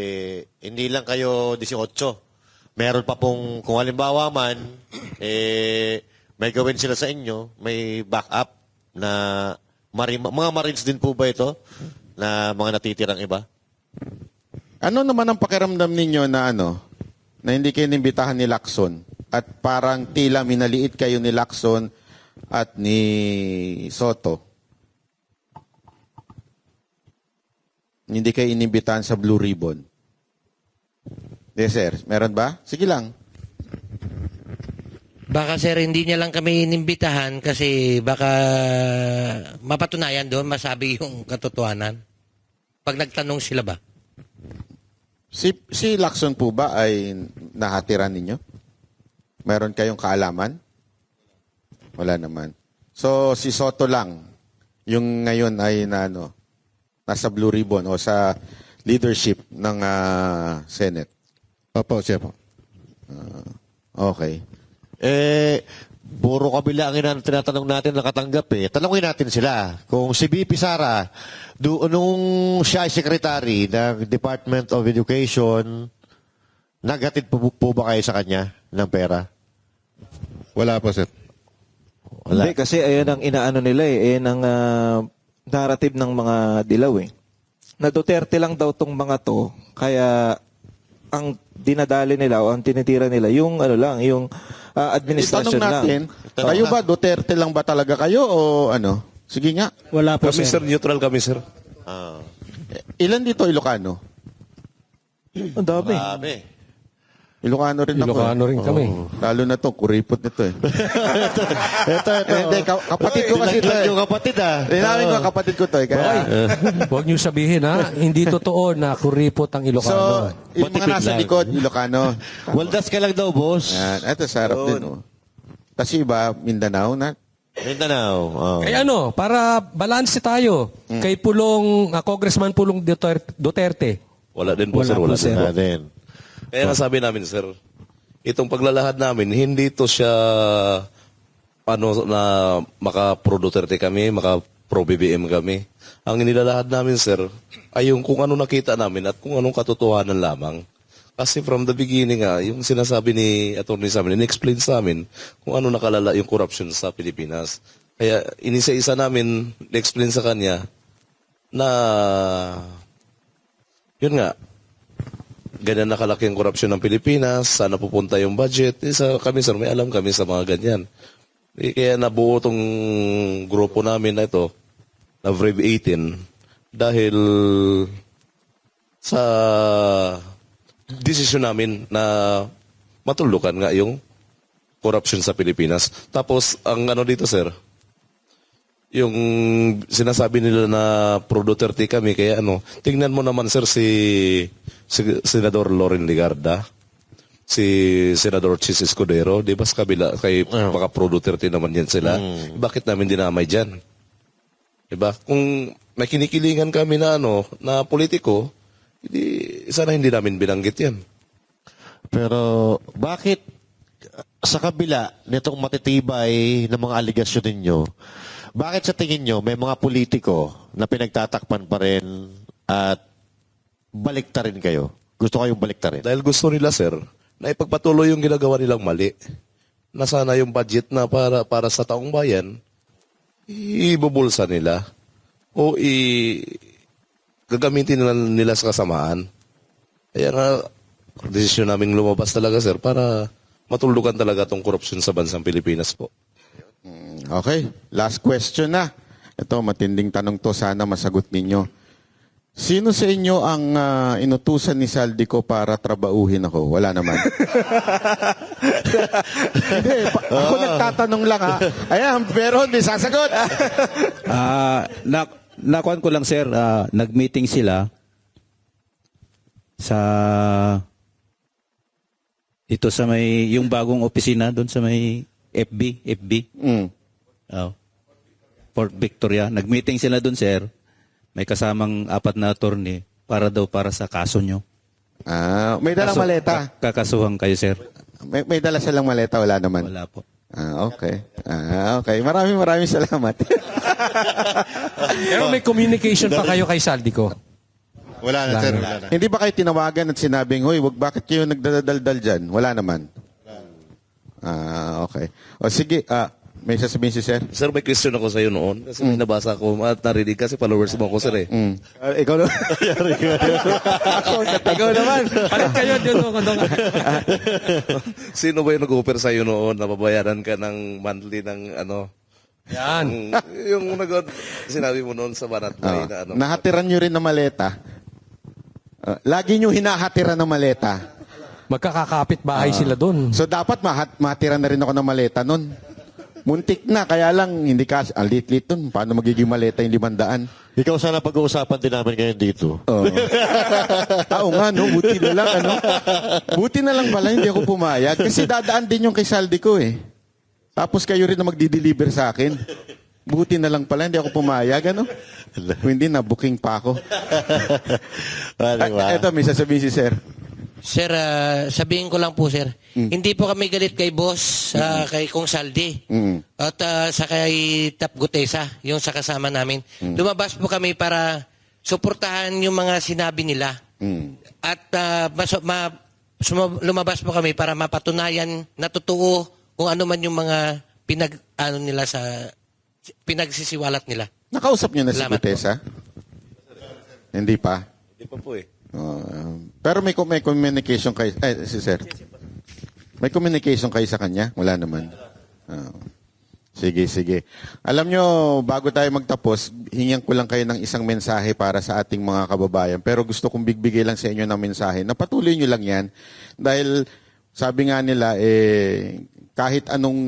hindi lang kayo 18. Meron pa pong, kung halimbawa man, may gawin sila sa inyo, may backup na mga Marines din po ba ito? Na mga natitirang iba? Ano naman ang pakiramdam ninyo na na hindi kayo inimbitahan ni Lacson at parang tila minaliit kayo ni Lacson at ni Soto? Hindi kayo inimbitahan sa Blue Ribbon? Yes, sir. Meron ba? Sige lang. Baka sir, hindi niya lang kami inimbitahan kasi baka mapatunayan doon, masabi yung katotohanan. Pag nagtanong sila ba? Si Lacson po ba ay nahatiran ninyo? Meron kayong kaalaman? Wala naman. So, si Soto lang, yung ngayon ay nasa Blue Ribbon o sa leadership ng Senate. Opo, siya po. Okay. Puro kabila ang tinatanong natin nakatanggap eh. Tanongin natin sila. Kung si BP Sara, nung siya ay secretary ng Department of Education, naghatid po ba kayo sa kanya ng pera? Wala po, sir. Hindi, kasi ayan ang inaano nila eh. Ayan ang narrative ng mga dilaw eh. Na Duterte lang daw tong mga to, kaya ang dinadali nila o ang tinitira nila yung yung administration lang. Itanong natin, kayo ba Duterte lang ba talaga kayo o ano? Sige nga. Wala po, Kami sir, neutral kami sir. Ilan dito Ilocano? Ang dami. Ilocano rin ako. Ilocano rin kami. Lalo na to, kuripot nito eh. ito. Hindi, kapatid ko kasi ito eh. Yung kapatid Rinawin ko, kapatid ko to eh. Kaya, Huwag niyo sabihin ha, hindi totoo na kuripot ang so, Ilocano. yung mga nasa likod, Ilocano. Waldas ka lang daw, boss. Yan, ito sa harap din. Oh. Kasi iba, Mindanao na. Mindanao. Kaya para balanse tayo. Kay Congressman Pulong Duterte. Wala din po, sir. Wala din. Kaya nga sabi namin, sir, itong paglalahad namin, hindi to siya na maka-pro Duterte kami, maka-pro BBM kami. Ang nilalahad namin, sir, ay yung kung ano nakita namin at kung anong katotohanan lamang. Kasi from the beginning, yung sinasabi ni attorney sa amin, in-explain sa amin kung ano nakalala yung corruption sa Pilipinas. Kaya inisa-isa namin, in-explain sa kanya na yun nga, ganyan nakalaki ang korupsyon ng Pilipinas, sana pupunta yung budget. Kami sir, may alam kami sa mga ganyan. Kaya nabuo itong grupo namin na ito, na Brave 18, dahil sa desisyon namin na matulukan nga yung korupsyon sa Pilipinas. Tapos, ang dito sir, yung sinasabi nila na pro Duterte kami, kaya tingnan mo naman sir si Senador Loren Legarda, si Senador Chis Escudero, di ba sa kabila, kay baka pro Duterte naman yan sila. Bakit namin dinamay dyan? Diba? Kung may kinikilingan kami na na politiko, sana hindi namin binanggit yan. Pero bakit sa kabila nitong matitibay ng mga aligasyon ninyo, bakit sa tingin nyo may mga politiko na pinagtatakpan pa rin at baliktarin kayo? Gusto kayong baliktarin? Dahil gusto nila, sir, na ipagpatuloy yung ginagawa nilang mali. Na sana yung budget na para sa taong bayan, ibubulsa nila o gagamitin nila sa kasamaan. Kaya nga, desisyon naming lumabas talaga, sir, para matulugan talaga tong korupsyon sa bansang Pilipinas po. Okay, last question na. Ito, matinding tanong to, sana masagot ninyo. Sino sa inyo ang inutusan ni Saldico para trabauhin ako? Wala naman. Hindi, ako nagtatanong lang ha. Ayan, pero hindi sasagot. Nakuan ko lang sir, nag-meeting sila sa ito sa may yung bagong opisina doon sa may FB. Oh. Fort Victoria. Nag-meeting sila doon sir. May kasamang 4 na attorney para sa kaso nyo. May dalang maleta. Kakasuhan kayo sir. May dala silang maleta, wala naman. Wala po. Okay. Okay. Maraming salamat. Pero may communication pa kayo kay Saldico? Wala na, sir. Wala na. Hindi ba kayo tinawagan at sinabing, hoy, bakit kayo nagdadaldal dyan? Wala naman. Okay. O sige, may sasabihin si sir? Sir, may question ako sa iyo noon kasi may nabasa ko at narinig kasi followers mo ako sir eh. Ikaw naman. Ikaw naman. Palit kayo dito. Sino ba yung nag-offer sa iyo noon na babayaran ka ng monthly ng ano? Yan. Yung sinabi mo noon sa Banatbay na ano. Nahatiran nyo rin ng maleta. Lagi nyo hinahatiran ng maleta. Magkakakapit bahay sila doon. So dapat mahatiran na rin ako ng maleta noon. Muntik na, kaya lang, hindi ka, lit-lit nun. Paano magiging maleta yung 500? Ikaw sana pag-uusapan din namin ngayon dito. Oo nga, no? Buti na lang, ano? Buti na lang pala, hindi ako pumayag. Kasi dadaan din yung kay Saldico eh. Tapos kayo rin na magdi-deliver sa akin. Buti na lang pala, hindi ako pumayag, ano? Hindi na, booking pa ako. Ito, may sasabihin si Sir. Sir, sabihin ko lang po, sir. Hindi po kami galit kay boss, kay Kong Saldi. At sa kay Tap Gutesa, yung sa kasama namin. Lumabas po kami para suportahan yung mga sinabi nila. At lumabas po kami para mapatunayan na totoo kung ano man yung mga pinagsisiwalat nila. Nakausap niyo na si Salamat Gutesa? Hindi pa? Hindi pa po eh. Pero may communication kayo, si Sir. May communication kayo sa kanya? Wala naman. Sige. Alam nyo, bago tayo magtapos, hingan ko lang kayo ng isang mensahe para sa ating mga kababayan. Pero gusto kong bigbigay lang sa inyo ng mensahe. Napatuloy nyo lang yan. Dahil sabi nga nila, kahit anong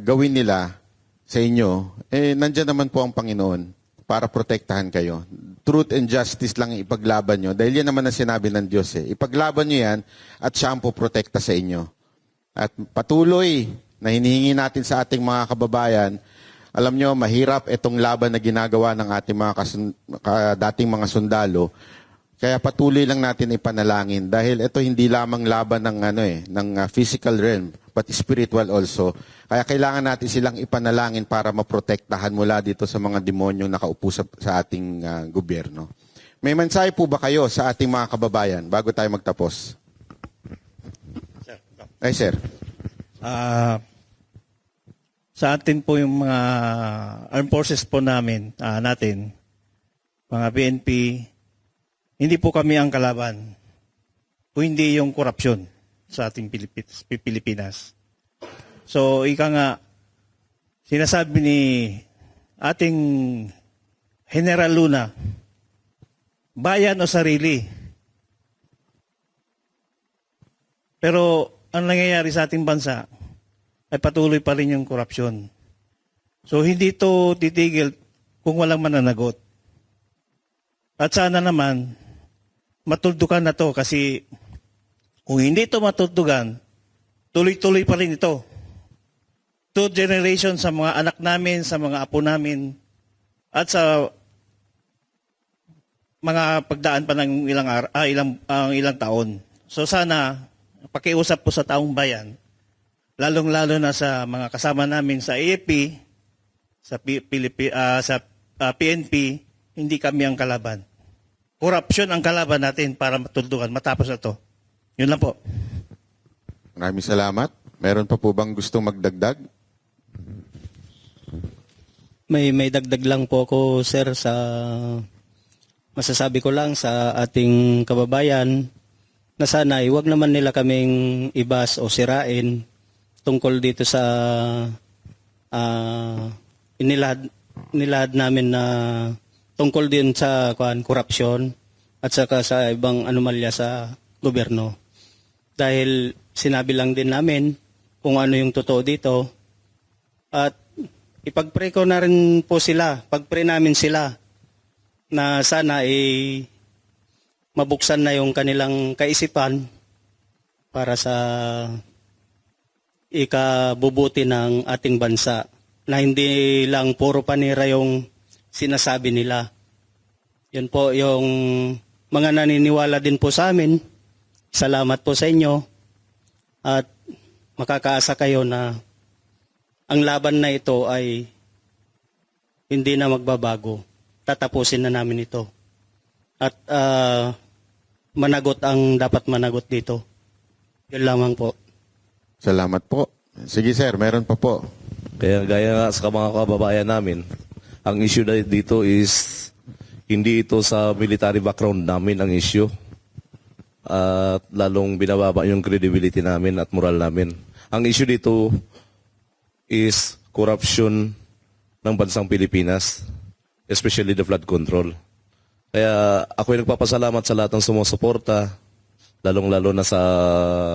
gawin nila sa inyo, nandyan naman po ang Panginoon para protektahan kayo. Truth and justice lang ipaglaban nyo. Dahil yan naman ang sinabi ng Diyos. Ipaglaban nyo yan at siya ang poprotekta sa inyo. At patuloy na hinihingi natin sa ating mga kababayan, alam nyo, mahirap itong laban na ginagawa ng ating mga dating mga sundalo. Kaya patuloy lang natin ipanalangin. Dahil ito hindi lamang laban ng physical realm, but spiritual also. Kaya kailangan natin silang ipanalangin para maprotektahan mula dito sa mga demonyong nakaupo sa ating gobyerno. May mensahe po ba kayo sa ating mga kababayan bago tayo magtapos? Ay, sir. Sa atin po yung mga armed forces po natin, mga PNP, hindi po kami ang kalaban. O hindi yung korupsyon sa ating Pilipinas. So, ika nga, sinasabi ni ating General Luna, bayan o sarili. Pero, ang nangyayari sa ating bansa, ay patuloy pa rin yung korupsyon. So, hindi to titigil kung walang mananagot. At sana naman, matuldukan na to kasi kung hindi to matuldugan, tuloy-tuloy pa rin ito. 2 generations sa mga anak namin, sa mga apo namin, at sa mga pagdaan pa ng ilang taon. So sana, pakiusap po sa taong bayan, lalong-lalo na sa mga kasama namin sa AFP, sa PNP, hindi kami ang kalaban. Korupsyon ang kalaban natin para matuldukan, matapos na to. Yun lang po. Maraming salamat. Meron pa po bang gustong magdagdag? May dagdag lang po ako, sir, sa masasabi ko lang sa ating kababayan na sana huwag naman nila kaming ibas o sirain tungkol dito sa inilahad namin na tungkol din sa korupsyon at saka sa ibang anomalya sa gobyerno. Dahil sinabi lang din namin kung ano yung totoo dito at ipag-pray ko na rin po sila, pag-pray namin sila na sana mabuksan na yung kanilang kaisipan para sa ikabubuti ng ating bansa na hindi lang puro panira yung sinasabi nila. Yun po yung mga naniniwala din po sa amin. Salamat po sa inyo at makakaasa kayo na ang laban na ito ay hindi na magbabago. Tatapusin na namin ito. At managot ang dapat managot dito. Yun lamang po. Salamat po. Sige sir, meron pa po. Kaya gaya nga sa mga kababayan namin, ang issue dito is hindi ito sa military background namin ang issue. At lalong binababa yung credibility namin at moral namin. Ang issue dito is corruption ng bansang Pilipinas, especially the flood control. Kaya ako ay nagpapasalamat sa lahat ng sumusuporta, lalong-lalo na sa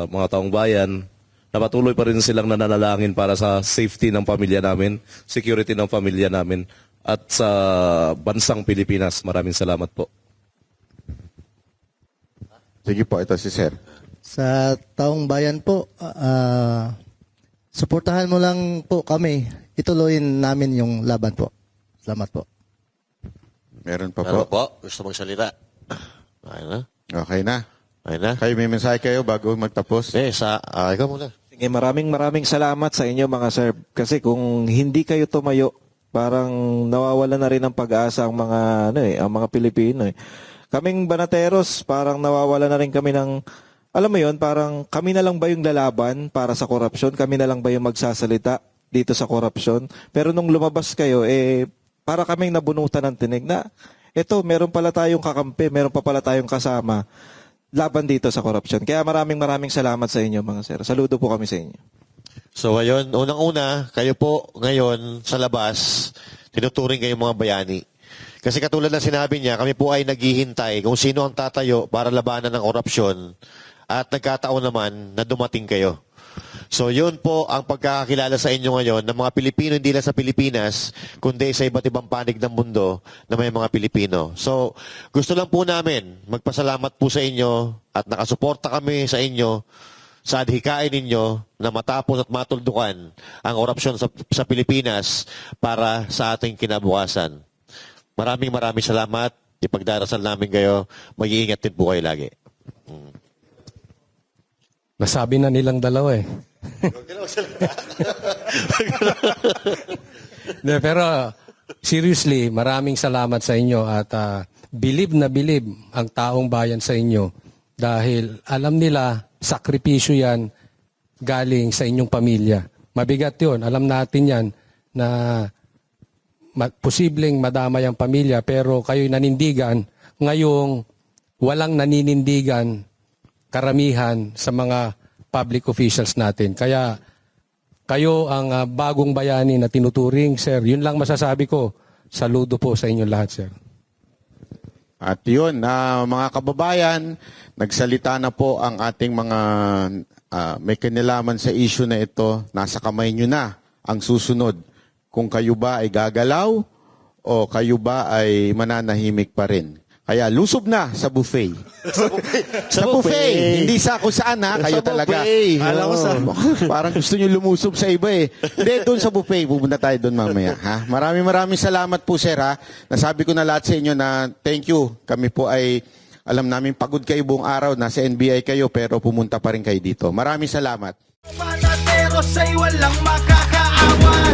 mga taong bayan, na patuloy pa rin silang nananalangin para sa safety ng pamilya namin, security ng pamilya namin, at sa bansang Pilipinas. Maraming salamat po. Sige po, ito si sir. Sa taong bayan po, suportahan mo lang po kami. Ituloyin namin yung laban po. Salamat po. Meron pa Meron po. po. Gusto magsalita? Okay na? Okay na. Okay na? Kayo, may mensahe kayo bago magtapos? Ikaw muna. Sige, maraming salamat sa inyo mga sir. Kasi kung hindi kayo tumayo, parang nawawala na rin ng pag-asa ang mga ang mga Pilipino. Kaming Banateros, parang nawawala na rin kami ng, alam mo yon, parang kami na lang ba yung lalaban para sa korupsyon? Kami na lang ba yung magsasalita dito sa korupsyon? Pero nung lumabas kayo, para kaming nabunutan ng tinig na, eto, meron pala tayong kakampi, meron pa pala tayong kasama laban dito sa korupsyon. Kaya maraming salamat sa inyo mga sir. Saludo po kami sa inyo. So ngayon, unang-una, kayo po ngayon sa labas, tinuturing kayo mga bayani. Kasi katulad na sinabi niya, kami po ay naghihintay kung sino ang tatayo para labanan ng korupsyon at nagkataon naman na dumating kayo. So yun po ang pagkakakilala sa inyo ngayon ng mga Pilipino, hindi lang sa Pilipinas, kundi sa iba't ibang panig ng mundo na may mga Pilipino. So gusto lang po namin magpasalamat po sa inyo at nakasuporta kami sa inyo sa adhikain ninyo na matapos at matuldukan ang korupsyon sa Pilipinas para sa ating kinabukasan. Maraming salamat. Ipagdarasal namin kayo. Mag-iingat din po kayo lagi. Nasabi na nilang dalawa eh. Pero seriously, maraming salamat sa inyo at believe na believe ang taong bayan sa inyo dahil alam nila sakripisyo yan galing sa inyong pamilya. Mabigat yun. Alam natin yan na posibleng madamay ang pamilya pero kayo'y nanindigan. Ngayong walang naninindigan karamihan sa mga public officials natin. Kaya kayo ang bagong bayani na tinuturing, sir. Yun lang masasabi ko. Saludo po sa inyong lahat, sir. At yun, mga kababayan, nagsalita na po ang ating mga may kinalaman sa issue na ito. Nasa kamay nyo na ang susunod. Kung kayo ba ay gagalaw o kayo ba ay mananahimik pa rin. Kaya lusob na sa buffet. Sa buffet. Hindi sa kung saan kayo Sa talaga. buffet. Alam ko sa parang gusto niyo lumusob sa iba eh. Hindi, doon sa buffet. Pupunta tayo doon mamaya. Ha? Maraming salamat po sir ha. Nasabi ko na lahat sa inyo na thank you. Kami po ay alam namin pagod kayo buong araw. Nasa NBI kayo pero pumunta pa rin kayo dito. Maraming salamat. Banateros ay walang makakaawa.